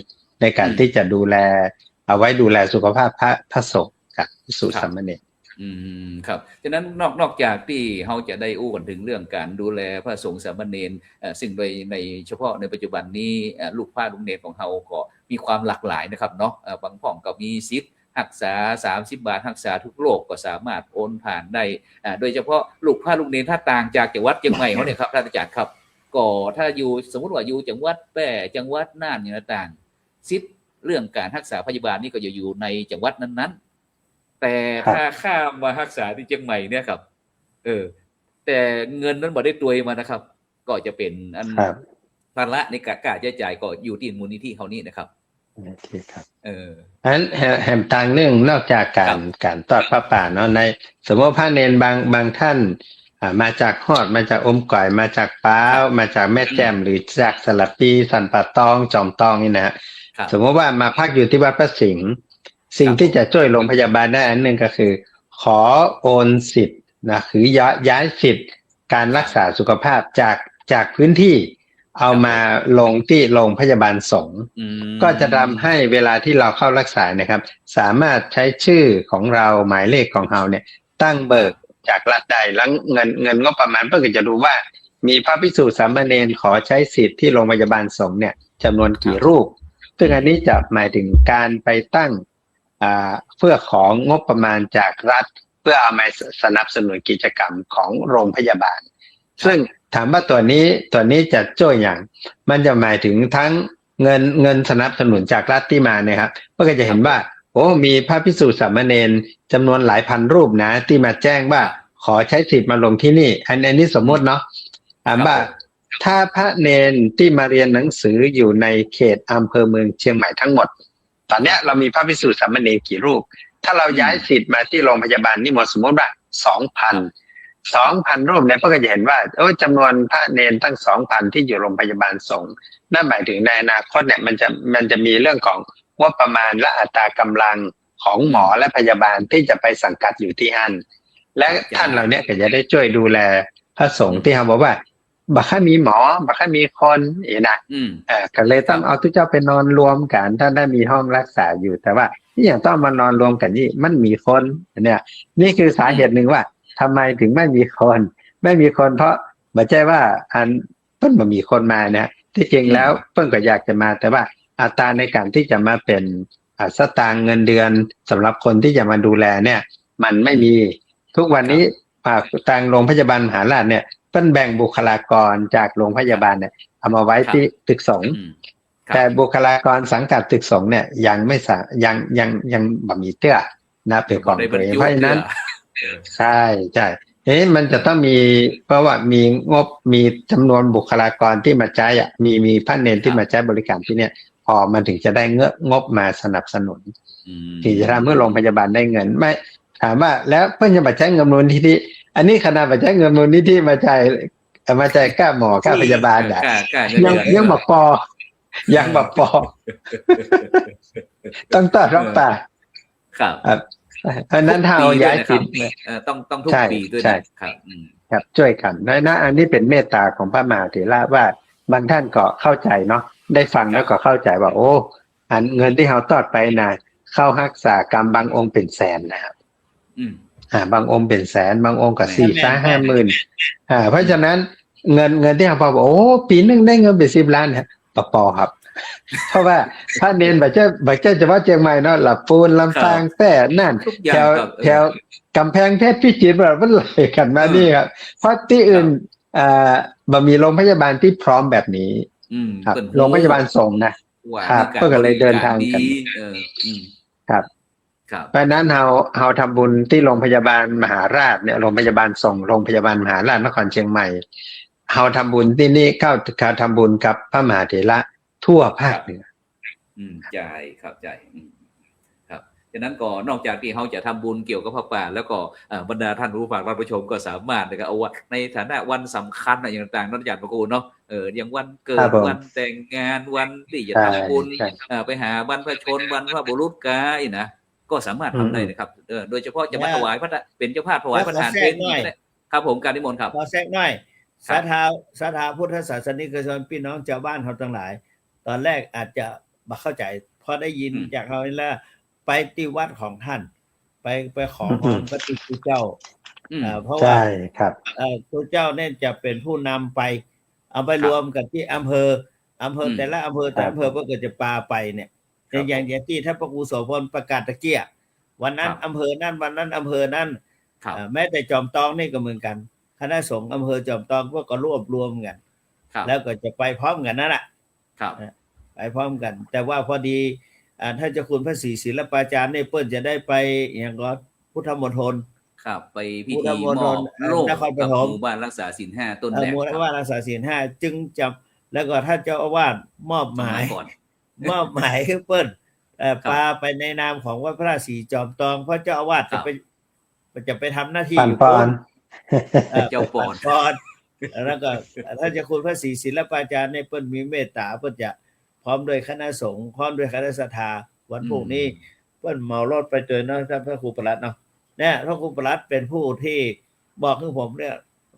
ในการที่จะดูแลเอาไว้ดูแลสุขภาพพระสงฆ์กับสุสามเณรครับฉะนั้นนอกจากที่เราจะได้อู้กันถึงเรื่องการดูแลพระสงฆ์สามเณรซึ่งโดยในเฉพาะในปัจจุบันนี้ลูกพระลูกเนรของเราก็มีความหลากหลายนะครับเนาะบางพ่องก็มีสิทธิ์รักษา30 บาทรักษาทุกโรคก็สามารถโอนผ่านได้โดยเฉพาะลูกพระลูกเนรถ้าต่างจากจังหวัดเชียงใหม่เขาเนี่ยครับท่านอาจารย์ครับก็ถ้าอยู่สมมติว่าอยู่จังหวัดแพร่จังหวัดน่านอย่างต่างสิทธิ์เรื่องการรักษาพยาบาลนี่ก็จะอยู่ในจังหวัดนั้นๆแต่ถ้าข้ามมารักษาที่เชียงใหม่เนี่ยครับแต่เงินนั้นบ่ได้ตัวมานะครับก็จะเป็นอันภาระในการใช้จ่ายก็อยู่ที่มูลนิธิเขานี่นะครับโอเคครับอันแหมต่างเรื่องนอกจากการทอดพระป่าเนาะในสมมติพระเนรบางท่านมาจากฮอดมาจากอมก่อยมาจากป้าวมาจากแม่แจ่มหรือจากสลับปีสันป่าตองจอมตองนี่นะสมมติว่ามาพักอยู่ที่วัดพระสิงห์สิ่งที่จะช่วยโรงพยาบาลได้อันหนึ่งก็คือขอโอนสิทธิ์นะคือย้ายสิทธิ์การรักษาสุขภาพจากพื้นที่เอามาลงที่โรงพยาบาลสงฆ์ก็จะทำให้เวลาที่เราเข้ารักษานะครับสามารถใช้ชื่อของเราหมายเลขของเราเนี่ยตั้งเบิกจากรัฐใดแล้วเงินงบประมาณเพื่อจะดูว่ามีพระภิกษุสามเณรขอใช้สิทธิ์ที่โรงพยาบาลสงฆ์เนี่ยจำนวนกี่รูปซึ่งอันนี้จะหมายถึงการไปตั้งเพื่อของงบประมาณจากรัฐเพื่อเอามาสนับสนุนกิจกรรมของโรงพยาบาลซึ่งถามว่าตัวนี้จะช่วยอย่างมันจะหมายถึงทั้งเงินสนับสนุนจากรัฐที่มาเนี่ยครับก็จะเห็นว่ามีพระภิกษุสามเณรจำนวนหลายพันรูปนะที่มาแจ้งว่าขอใช้สิทธิ์มาลงที่นี่อันนี้สมมติเนาะว่าถ้าพระเนรที่มาเรียนหนังสืออยู่ในเขตอำเภอเมืองเชียงใหม่ทั้งหมดตอนนี้เรามีพระภิกษุสามเณรกี่รูปถ้าเราย้ายสิทธิ์มาที่โรงพยาบาลนี่หมดสมมติว่า 2,000 รูปเนี่ยก็จะเห็นว่าจำนวนพระเนรตั้ง 2,000 ที่อยู่โรงพยาบาลสงฆ์นั่นหมายถึงในอนาคตเนี่ยมันจะมีเรื่องของงบประมาณและอัตรากำลังของหมอและพยาบาลที่จะไปสังกัดอยู่ที่อันและท่านเหล่านี้ก็จะได้ช่วยดูแลพระสงฆ์ที่เขาบอกว่าบักค่ามีหมอบักค่ามีคนนะก็เลยต้องเอาทุกเจ้าไปนอนรวมกันถ้าได้มีห้องรักษาอยู่แต่ว่าที่อย่างต้องมานอนรวมกันนี่มันมีคนเนี่ยนี่คือสาเหตุหนึ่งว่าทำไมถึงไม่มีคนเพราะไม่ใช่ว่าเพิ่นมามีคนมาเนี่ยที่จริงแล้วเพิ่นก็อยากจะมาแต่ว่าอัตราในการที่จะมาเป็นสตางค์เงินเดือนสำหรับคนที่จะมาดูแลเนี่ยมันไม่มีทุกวันนี้ทางโรงพยาบาลมหาราชเนี่ยเพิ่นแบ่งบุคลากรจากโรงพยาบาลเนี่ยเอามาไว้ที่ตึกสงฆ์แต่บุคลากรสังกัดตึกสงฆ์เนี่ยยังไม่ยังบ่มีเตื้อนะเป็นของตัวเองเพราะฉะนั้นใช่มันจะต้องมีเพราะว่ามีงบมีจำนวนบุคลากรที่มาใช้มีพระเนรที่มาใช้บริการที่เนี่ยพอมันถึงจะได้งบมาสนับสนุนที่จะทำเมื่อโรงพยาบาลได้เงินไม่ถามว่าแล้วเพิ่งจะมาใช้เงินมูลนิธิอันนี้ขนาดมาใช้เงินมูลนิธิมาใช้ค่าหมอค่าพยาบาลยังบอกปอยังบอกปอต้องต่อรับตาครับเพราะนั้นถ้าเอาย้ายสิทธิ์ต้องทุกปีด้วยครับช่วยกันนะอันนี้เป็นเมตตาของพระมหาเถระว่าบางท่านก็เข้าใจเนาะได้ฟังแล้วก็เข้าใจว่าอันเงินที่เขาตอดไปนะเข้ารักษากรรมบางองค์เป็นแสนนะครับบางองค์เป็นแสนบางองค์ก็4-5 หมื่นเพราะฉะนั้นเงินที่เขาบอกปีนึงได้เงินเป็น10 ล้านครับปอครับเพราะว่าพระเนรบัจเจ้าเฉพาะเชียงใหม่เนาะหลับปูนลำปางแพร่นั่นแถวกำแพงเพชรพิจิตรมันไหลกันมานี่ครับเพราะที่อื่นบ่มีโรงพยาบาลที่พร้อมแบบนี้ครับโรงพยาบาลสงฆ์นะครับก็เลยเดินทางกันครับ ครับ เพราะฉะนั้นเราทำบุญที่โรงพยาบาลมหาราชเนี่ยโรงพยาบาลส่งโรงพยาบาลมหาราชนครเชียงใหม่เราทำบุญที่นี่เข้าการทำบุญกับพระมหาเถระทั่วภาคเหนือ ใช่ครับใช่ครับฉะนั้นก็นอกจากที่เขาจะทำบุญเกี่ยวกับพระป่าแล้วก็บรรดาท่านผู้ฟังท่านผู้ชมก็สามารถนะครับเอาว่าในฐานะวันสำคัญอะไรต่างๆนั่นอาจารย์ประกูลเนาะอย่างวันเกิ ครั ด บผม วันแต่งงานวันที่จะ ใช่ ทำบุญ ใช่ ไปหาบรรพชนวันพระบุรุษกายนะก็สามารถทำได้นะครับโดยเฉพาะจะมาถวายพระเป็นเจ้าภาพถวายพระทานเป็นครับผมการนิมนต์ครับ ขอแทรกหน่อย ครั ศรั บ ทธาพุทธศาสนิกชนพี่น้องชาวบ้านเขาทั้งหลาย ตอนแรกอาจจะบ่เข้าใจพอได้ยินจากเขาแล้วไปที่วัดของท่าน ไปขอพรพระติกุเจ้าเพราะว่า ใช่ครับ พระเจ้าเนี่ยจะเป็นผู้นำไปเอาไปรวมกันที่อำเภอแต่ละอำเภอแต่ละอำเภอก็เกิดจะปาไปเนี่ยอย่างที่ท่านพระครูโสพลประกาศตะเกียวันนั้นอำเภอนั้นวันนั้นอำเภอนั้นแม้แต่จอมตองนี่ก็เหมือนกันคณะสงฆ์อำเภอจอมตองก็รวบรวมกันแล้วก็จะไปพร้อมกันนั่นแหละไปพร้อมกัน แต่ว่าพอดีท่านเจ้าคุณพระศรีศิลปาจารย์เนี่ยเปิ้ลจะได้ไปอย่างก็พุทธมณฑลครับไปพิธีมอบโล่กับหมู่บ้านรักษาศีล5ต้นแรกหมู่บ้านรักษาศีล5จึงจับแล้วก็ท่านเจ้าอาวาสมอบหมายให้เปิ้ลปาไปในนามของวัดพระศรีจอมตองเพราะเจ้าอาวาสจะไปทำหน้าที่อยู่เจ้าปอนแล้วก็ท่านเจ้าคุณพระศรีศิลปาจารย์ในเปิ้ลมีเมตตาเปิ้ลจะพร้อมด้วยคณะสงฆ์พร้อมด้วยคณะศรัทธาวันพรุ่งนี้เปิ้ลเหมารถไปเจอเนาะท่านพระครูประหลัดเนาะเนี่ยพระครูประหลัดเป็นผู้ที่บอกให้ผมเนี่ย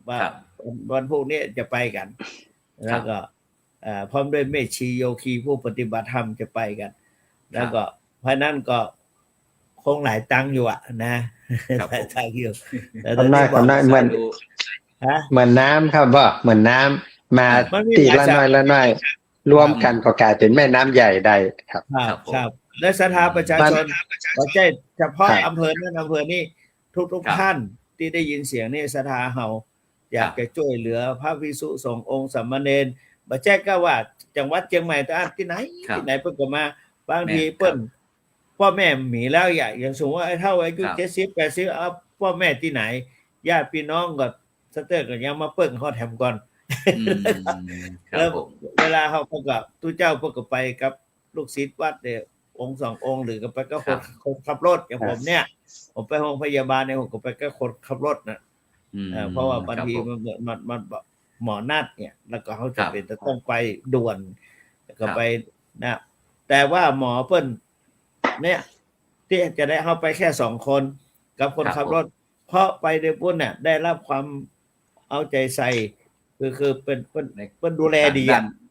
ว่าวันพรุ่งนี้จะไปกันแล้วก็พร้อมด้วยเมธชีโยคีผู้ปฏิบัติธรรมจะไปกันแล้วก็เพราะนั้นก็คงหลายตังค์อยู่อ่ะนะหลายตังค์อยู่คนน้อยเหมือนน้ำครับบ่เหมือนน้ำมาตีละน้อยรวมกันก็กลายเป็นแม่น้ำใหญ่ได้ครับครับและศรัทธาประชาชนไม่ใช่เฉพาะอำเภอนั้นอำเภอนี้ทุกท่านที่ได้ยินเสียงนี่ศรัทธาเฮาอยากจะช่วยเหลือพระภิกษุสงฆ์องค์สามเณรบ่ใช่ก็ว่าจังหวัดเชียงใหม่แต่ที่ไหนเพิ่นก็มาบางทีเปิ้นพ่อแม่มีแล้วอย่างสมมุติว่าเท่าอายุ70 80เอาพ่อแม่ที่ไหนญาติพี่น้องก็สเตอร์ก็ยังมาเปิ้นเขาแถมก่อนแล้วเวลาเขาก็ตู้เจ้าเพิ่นก็ไปกับลูกศิษย์วัดเนี่ยองค์2องค์หรือก็ไปก็คนขับรถอย่างผมเนี่ยผมไปโรงพยาบาลเนี่ยผมก็ไปก็คนขับรถนะเพราะว่าบางทีมันหมอนัดเนี่ยแล้วก็เขาจะเป็นจะต้องไปด่วนก็ไปนะแต่ว่าหมอเปิ้นเนี่ยที่จะได้เข้าไปแค่2คนกับคนขับรถเพราะไปในปุ่นเนี่ยได้รับความเอาใจใส่คือเป็นดูแลดี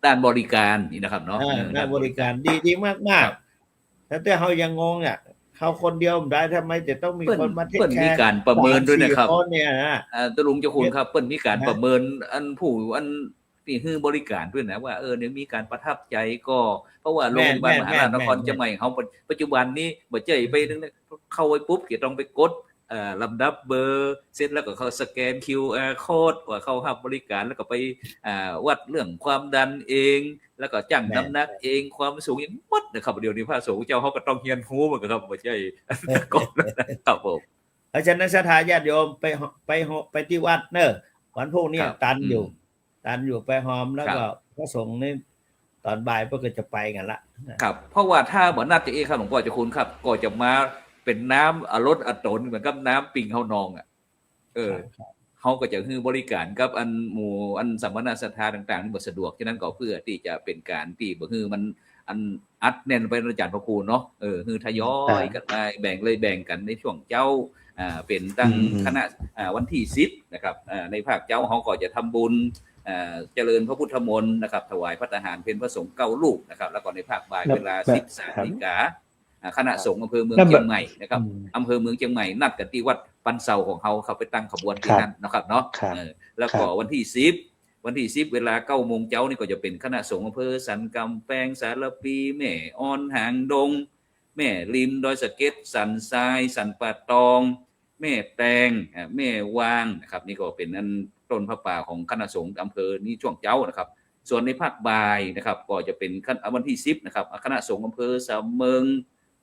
ด้านบริการนี่นะครับเนาะด้านบริการดีมากๆแต่เขายังงงเนี่ยเขาคนเดียวได้ทำไมจะต้องมีคนมาเทคแคร์มีการประเมินด้วยนะครับเนี่ยนะตะลุงเจ้าคุณครับเปิ้นมีการประเมินอันผู้อันที่คือบริการด้วยนะว่าเนี่ยมีการประทับใจก็เพราะว่าโรงพยาบาลมหาราชนครเชียงใหม่เขาปัจจุบันนี้บ่ใจไปเข้าไปปุ๊บก็ต้องไปกดลำดับเบอร์เสร็จแล้วก็เขาสแกน QR Code ว่าเขารับบริการแล้วก็ไปวัดเรื่องความดันเองแล้วก็จั่งน้ำหนักเองความสูงอย่างหมดนะครับเดี๋ยวนี้พระสงฆ์เจ้าเขาก็ต้องเรียนรู้เหมือนกันครับบ่ใช่ก่อนนะครับผมเพราะฉะนั้นศรัทธาญาติโยมไปที่วัดเนอะวันพรุ่งนี้ตันอยู่ไปหอมแล้วก็พระสงฆ์นี่ตอนบ่ายก็จะไปกันละครับเพราะว่าถ้าเหมือนนัดจะครับหลวงพ่อเจ้าคุณครับก็จะมาเป็นน้ำลดอตนเหมือนกับน้ำปิงเฮานองเขาก็จะคือบริการกับอันหมู่อันสัมมนาศรัทธาต่างๆที่บ่สะดวกฉะนั้นก็เพื่อที่จะเป็นการที่บ่คือมันอันอัดแน่นไปอาจารย์พระครูเนาะคือทยอยกันไปแบ่งกันในช่วงเจ้าเป็นตั้งคณะวันที่10นะครับในภาคเจ้าเขาก็จะทำบุญเจริญพระพุทธมนต์นะครับถวายพระทหารเพลพระสงฆ์9รูปนะครับแล้วก็ในภาคบ่ายเวลา 13 นาฬิกาคณะสงฆ์อำเภอเมืองเชียงใหม่นะครับอำเภอเมืองเชียงใหม่นัดกันที่วัดปันเซาของเขาไปตั้งขบวนที่นั่นนะครับเนาะแล้วก็วันที่10เวลา 9 โมงเช้านี่ก็จะเป็นคณะสงฆ์อำเภอสันกำแพงสารปีแม่ออนหางดงแม่ริมดอยสะเก็ดสันทรายสันป่าตองแม่แตงแม่วางนะครับนี่ก็เป็นอันต้นพระป่าของคณะสงฆ์อำเภอนี้ช่วงเช้านะครับส่วนในภาคบ่ายนะครับก็จะเป็นวันที่10นะครับคณะสงฆ์อำเภอสามเมือง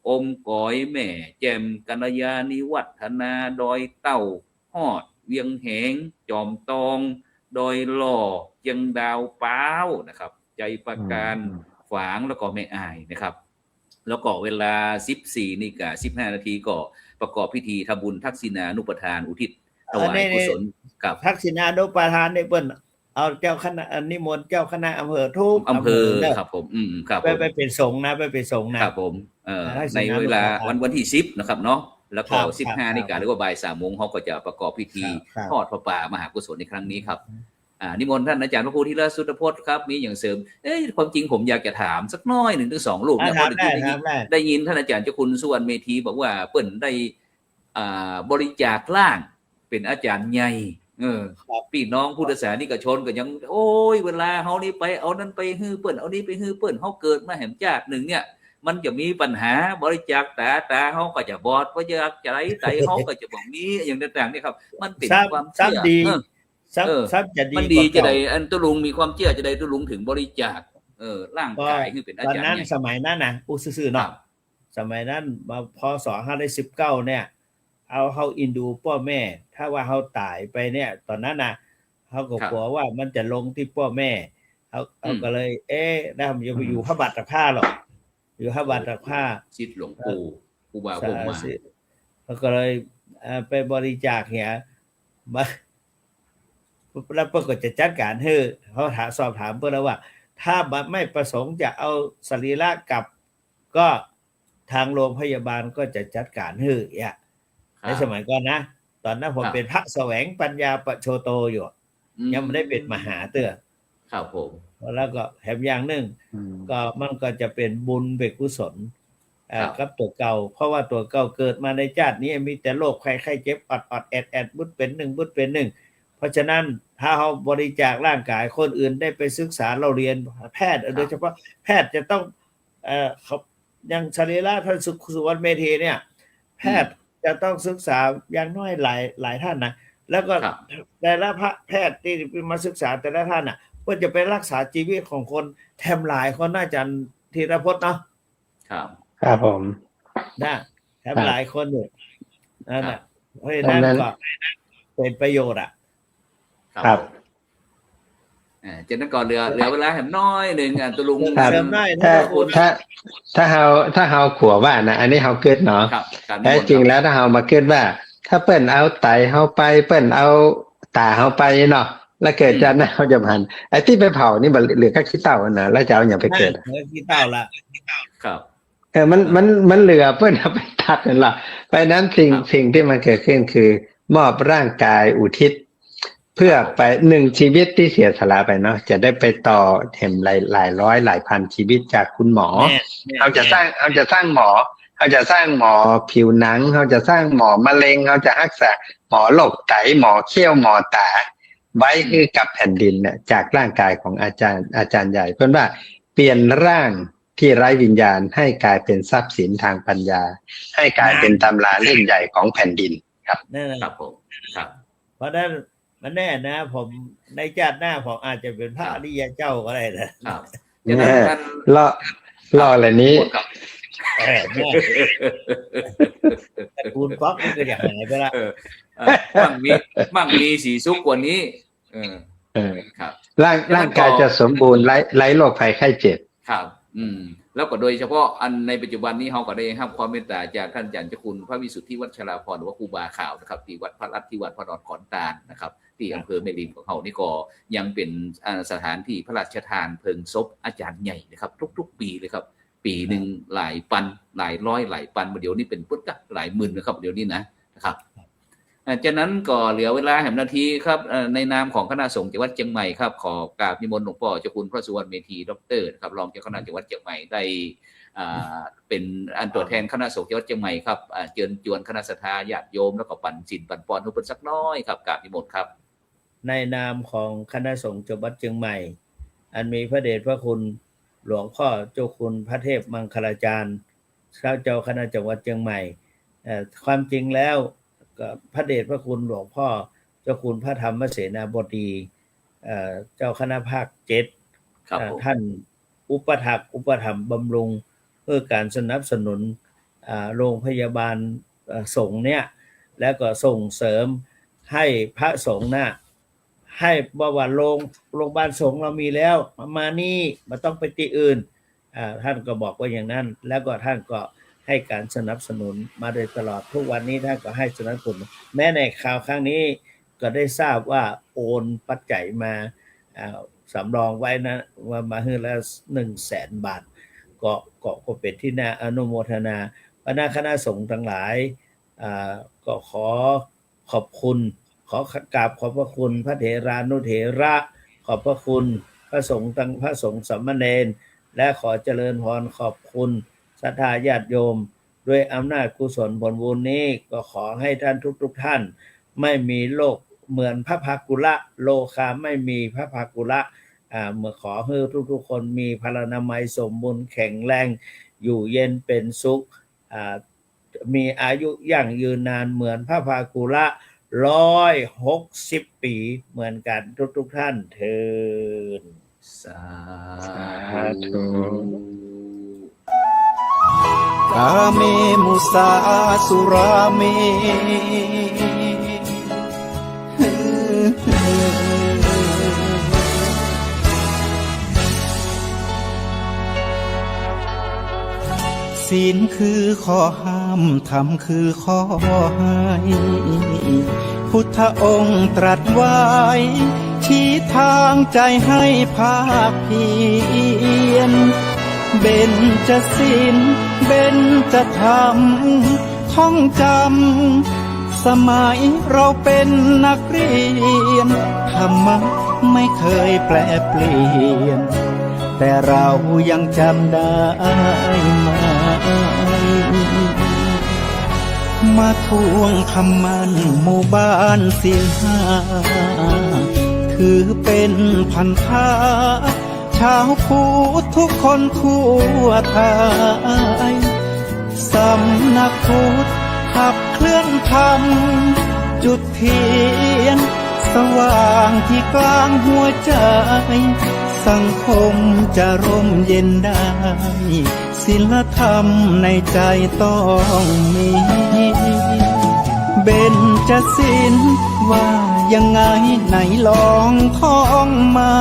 อมก๋อยแม่แจ่มกัลยาณิวัฒนาดอยเต้าฮอดเวียงแหงจอมตองดอยหล่อเจียงดาวป้าวนะครับ ใจประการฝางแล้วก็แม่อายนะครับ แล้วก็เวลา 14 นาฬิกา 15 นาทีก็ประกอบพิธีทำบุญทักษิณานุปทานอุทิศถวายกุศลกับ ทักษิณานุปทานได้เปิ้นเอาเจ้าคณะนิมนต์เจ้าคณะอำเภอทุก อำเภอ ด้ ครับผมครับ ไป ผม ไปเป็นสงฆ์นะไปเป็นสงฆ์นะครับ ผม ทักษิ ใน ณานุปทาน เวลาวันที่ 10 นะครับเนาะแล้วก็ ครับ 15 นาฬิกาหรือว่าบ่าย 3 โมงเขาก็จะประกอบพิธี ครับ ทอดพระป่ามหากุศลในครั้งนี้ครับนิมนต์ท่านอาจารย์พระครูธีรสุทธพจน์ครับมีอย่างเสริมความจริงผมอยากจะถามสักน้อยหนึ่งถึง 2 รูปเนี่ยเพราะได้ยินท่านอาจารย์เจ้าคุณสุวรรณเมธีบอกว่าเปิ้นได้บริจาคร่างเป็นอาจารย์ใหญ่พี่น้องพุทธศาสนิกชนก็ยังโอ้ยเวลาเฮานี่ไปเอานั้นไปฮื้อเปิ้นเอานี้ไปฮื้อเปิ้นเฮาเกิดมาแห่งชาติหนึ่งเนี่ยมันจะมีปัญหาบริจาคตาเฮาก็จะบอดบริจาคใจไตเฮาก็จะบ่มีอย่างต่างๆนี่ครับมันเป็นความเชื่อดีซับจะดีมันดีจะได้อันตุลุงมีความเชื่อจะได้ตุลุงถึงบริจาคร่างกายคือเป็นอาจารย์ตอนนั้นสมัยนั้นนะอุซื่อๆเนาะสมัยนั้นมาพศ519เนี่ยเอาเฮาอินดูพ่อแม่ถ้าว่าเฮาตายไปเนี่ยตอนนั้นน่ะเฮาก็กลัวว่ามันจะลงที่พ่อแม่เฮาก็เลยได้อย่าไปอยู่พระบาทตะผ้าหรอกอยู่พระบาทตะผ้าชิดหลวงปู่ครูบาผมมาเขาก็เลยไปบริจาคเนี่ยมาแล้วเพิ่นก็จะจัดการให้เขาสอบถามเพิ่นแล้วว่าถ้าไม่ประสงค์จะเอาสรีระกลับก็ทางโรงพยาบาลก็จะจัดการให้ในสมัยก่อนนะตอนนั้นผมเป็นพระแสวงปัญญาปโชโตอยู่ยังไม่ได้เป็นมหาเตื้อครับผมแล้วก็แถมอย่างนึงก็มันก็จะเป็นบุญเป็นกุศลกับตัวเก่าเพราะว่าตัวเก่าเกิดมาในชาตินี้มีแต่โรคไข้เจ็บอดแอดบุดเป็น1บุดเป็น1เพราะฉะนั้นถ้าเฮาบริจาคร่างกายคนอื่นได้ไปศึกษาเราเรียนแพทย์โดยเฉพาะแพทย์จะต้องเขาอย่างสรีระท่านสุวรรณเมธีเนี่ยแพทย์จะต้องศึกษาอย่างน้อยหลายท่านนะแล้วก็แต่ละแพทย์ที่มาศึกษาแต่ละท่านน่ะเพื่อจะไปรักษาชีวิตของคนแถมหลายคนน่าจะธีรพจน์เนาะครับผมแถมหลายคนอยู่นั่นน่ะเพราะฉะนั้นก็เป็นประโยชน์ครับจากนั้นก่อนเหลือเวลาแหมน้อยหนึ่งตุลุงถ้าเฮาขัวว่านะอันนี้เฮาเกิดเนาะแต่จริงแล้วถ้าเฮามาเกิดว่าถ้าเปิ้นเอาไตเฮาไปเปิ้นเอาตาเฮาไปเนาะแล้วเกิดจากนั้นเฮาจะหันไอ้ที่ไปเผานี่บ่เหลือแค่ขี้เต่าน่ะแล้วจะเอาหยังไปเกิดขี้เต่าละครับมันเหลือเปิ้นเอาไปตัดนั่นล่ะเพราะนั้นสิ่งที่มันเกิดขึ้นคือมอบร่างกายอุทิศเพื่อไป1ชีวิตที่เสียสละไปเนาะจะได้ไปต่อเห็มหลายร้อยหลายพันชีวิตจากคุณหมอเราจะสร้างหมอเขาจะสร้างหมอผิวหนังเขาจะสร้างหมอมะเร็งเขาจะรักษาหมอโรคไตหมอเขี้ยวหมอตาไว้คือกับแผ่นดินเนี่ยจากร่างกายของอาจารย์ใหญ่เพราะว่าเปลี่ยนร่างที่ไร้วิญญาณให้กลายเป็นทรัพย์สินทางปัญญาให้กลายเป็นตำราเล่มใหญ่ของแผ่นดินครับครับผมครับเพราะนั้นมันแน่นะผมในชาติหน้าผมอาจจะเป็นพระอริยเจ้าก็ได้นะครับล่ออะไรนี้แต่คุณป๊อกนี่ก็อยากหายไปละมั่งมีสีสุขกว่านี้ครับร่างกายจะสมบูรณ์ไร้โรคภัยไข้เจ็บครับแล้วก็โดยเฉพาะอันในปัจจุบันนี้เราก็ได้รับความเมตตาจากท่านอาจารย์เจ้าคุณพระวิสุทธิวัชราภรณ์หรือว่าครูบาขาวนะครับที่วัดพระรัตน์ที่วัดพระนอนขอนตาลนะครับที่อำเภอแม่ริมของเขานี่ก็ยังเป็นสถานที่พระราชทานเพลิงศพอาจารย์ใหญ่นะครับทุกๆปีเลยครับปีหนึ่งหลายปันหลายร้อยหลายปันเดี๋ยวนี้เป็นพุทธหลายหมื่นนะครับเดี๋ยวนี้นะครับจากนั้นก็เหลือเวลาแห่งนาทีครับในนามของคณะสงฆ์จังหวัดเชียงใหม่ครับขอกราบนิมนต์หลวงพ่อเจ้าคุณพระสุวรรณเมธีดร.ครับรองเจ้าคณะจังหวัดเชียงใหม่ได้เป็นอันตัวแทนคณะสงฆ์จังหวัดเชียงใหม่ครับเชิญชวนคณะศรัทธาญาติโยมแล้วก็ปั่นศีลปั่นปอนให้เพิ่นสักน้อยครับกราบนิมนต์ครับในนามของคณะสงฆ์จังหวัดเชียงใหม่อันมีพระเดชพระคุณหลวงพ่อเจ้าคุณพระเทพมังคลาจารย์เจ้าคณะจังหวัดเชียงใหม่ความจริงแล้วพระเดชพระคุณหลวงพ่อเจ้าคุณพระธรรมเสนาบดีเจ้าคณะภาค7ท่านอุปถัมภ์บำรุงเพื่อการสนับสนุน โรงพยาบาลสงฆ์เนี่ยแล้วก็ส่งเสริมให้พระสงฆ์น่ะให้บอกว่าโรงพยาบาลสงฆ์เรามีแล้วมานี่มาต้องไปที่อื่นท่านก็บอกว่าอย่างนั้นแล้วก็ท่านก็ให้การสนับสนุนมาโดยตลอดทุกวันนี้ท่านก็ให้สนับสนุนแม้ในข่าวครั้งนี้ก็ได้ทราบว่าโอนปัจจัยมาสำรองไว้นะว่ามาให้แล้ว100,000 บาทก็เป็นที่น่าอนุโมทนาคณะสงฆ์ทั้งหลายก็ขอขอบคุณขอกราบขอบพระคุณพระเถรานุเถระขอบพระคุณพระสงฆ์ทั้งพระสงฆ์สามเณรและขอเจริญพรขอบคุณศรัทธาญาติโยมด้วยอำนาจกุศลผลบุญนี้ก็ขอให้ท่านทุกท่านไม่มีโรคเหมือนพระภากุละโลคาไม่มีพระภากุละเมื่อขอให้ทุกคนมีพลานามัยสมบูรณ์แข็งแรงอยู่เย็นเป็นสุขมีอายุยั่งยืนนานเหมือนพระภากุละ160 ปีเหมือนกันทุกท่านเถิดสาธุ กาเมมุสาสุราเมศีลคือข้อห้ามธรรมคือข้อให้พุทธองค์ตรัสไว้ชี้ทางใจให้ภาคเพียรเบญจศีลเบญจธรรมท่องจำสมัยเราเป็นนักเรียนธรรมะไม่เคยแปลเปลี่ยนแต่เรายังจำได้ไหมมาทวงคำมั่นหมู่บ้านศีลห้าถือเป็นพันธะชาวพุทธทุกคนทั่วไทยสำนักพุทธขับเคลื่อนธรรมจุดเทียนสว่างที่กลางหัวใจสังคมจะร่มเย็นได้ศีลธรรมในใจต้องมีเบญจศีลว่ายังไงไหนลองท่องมา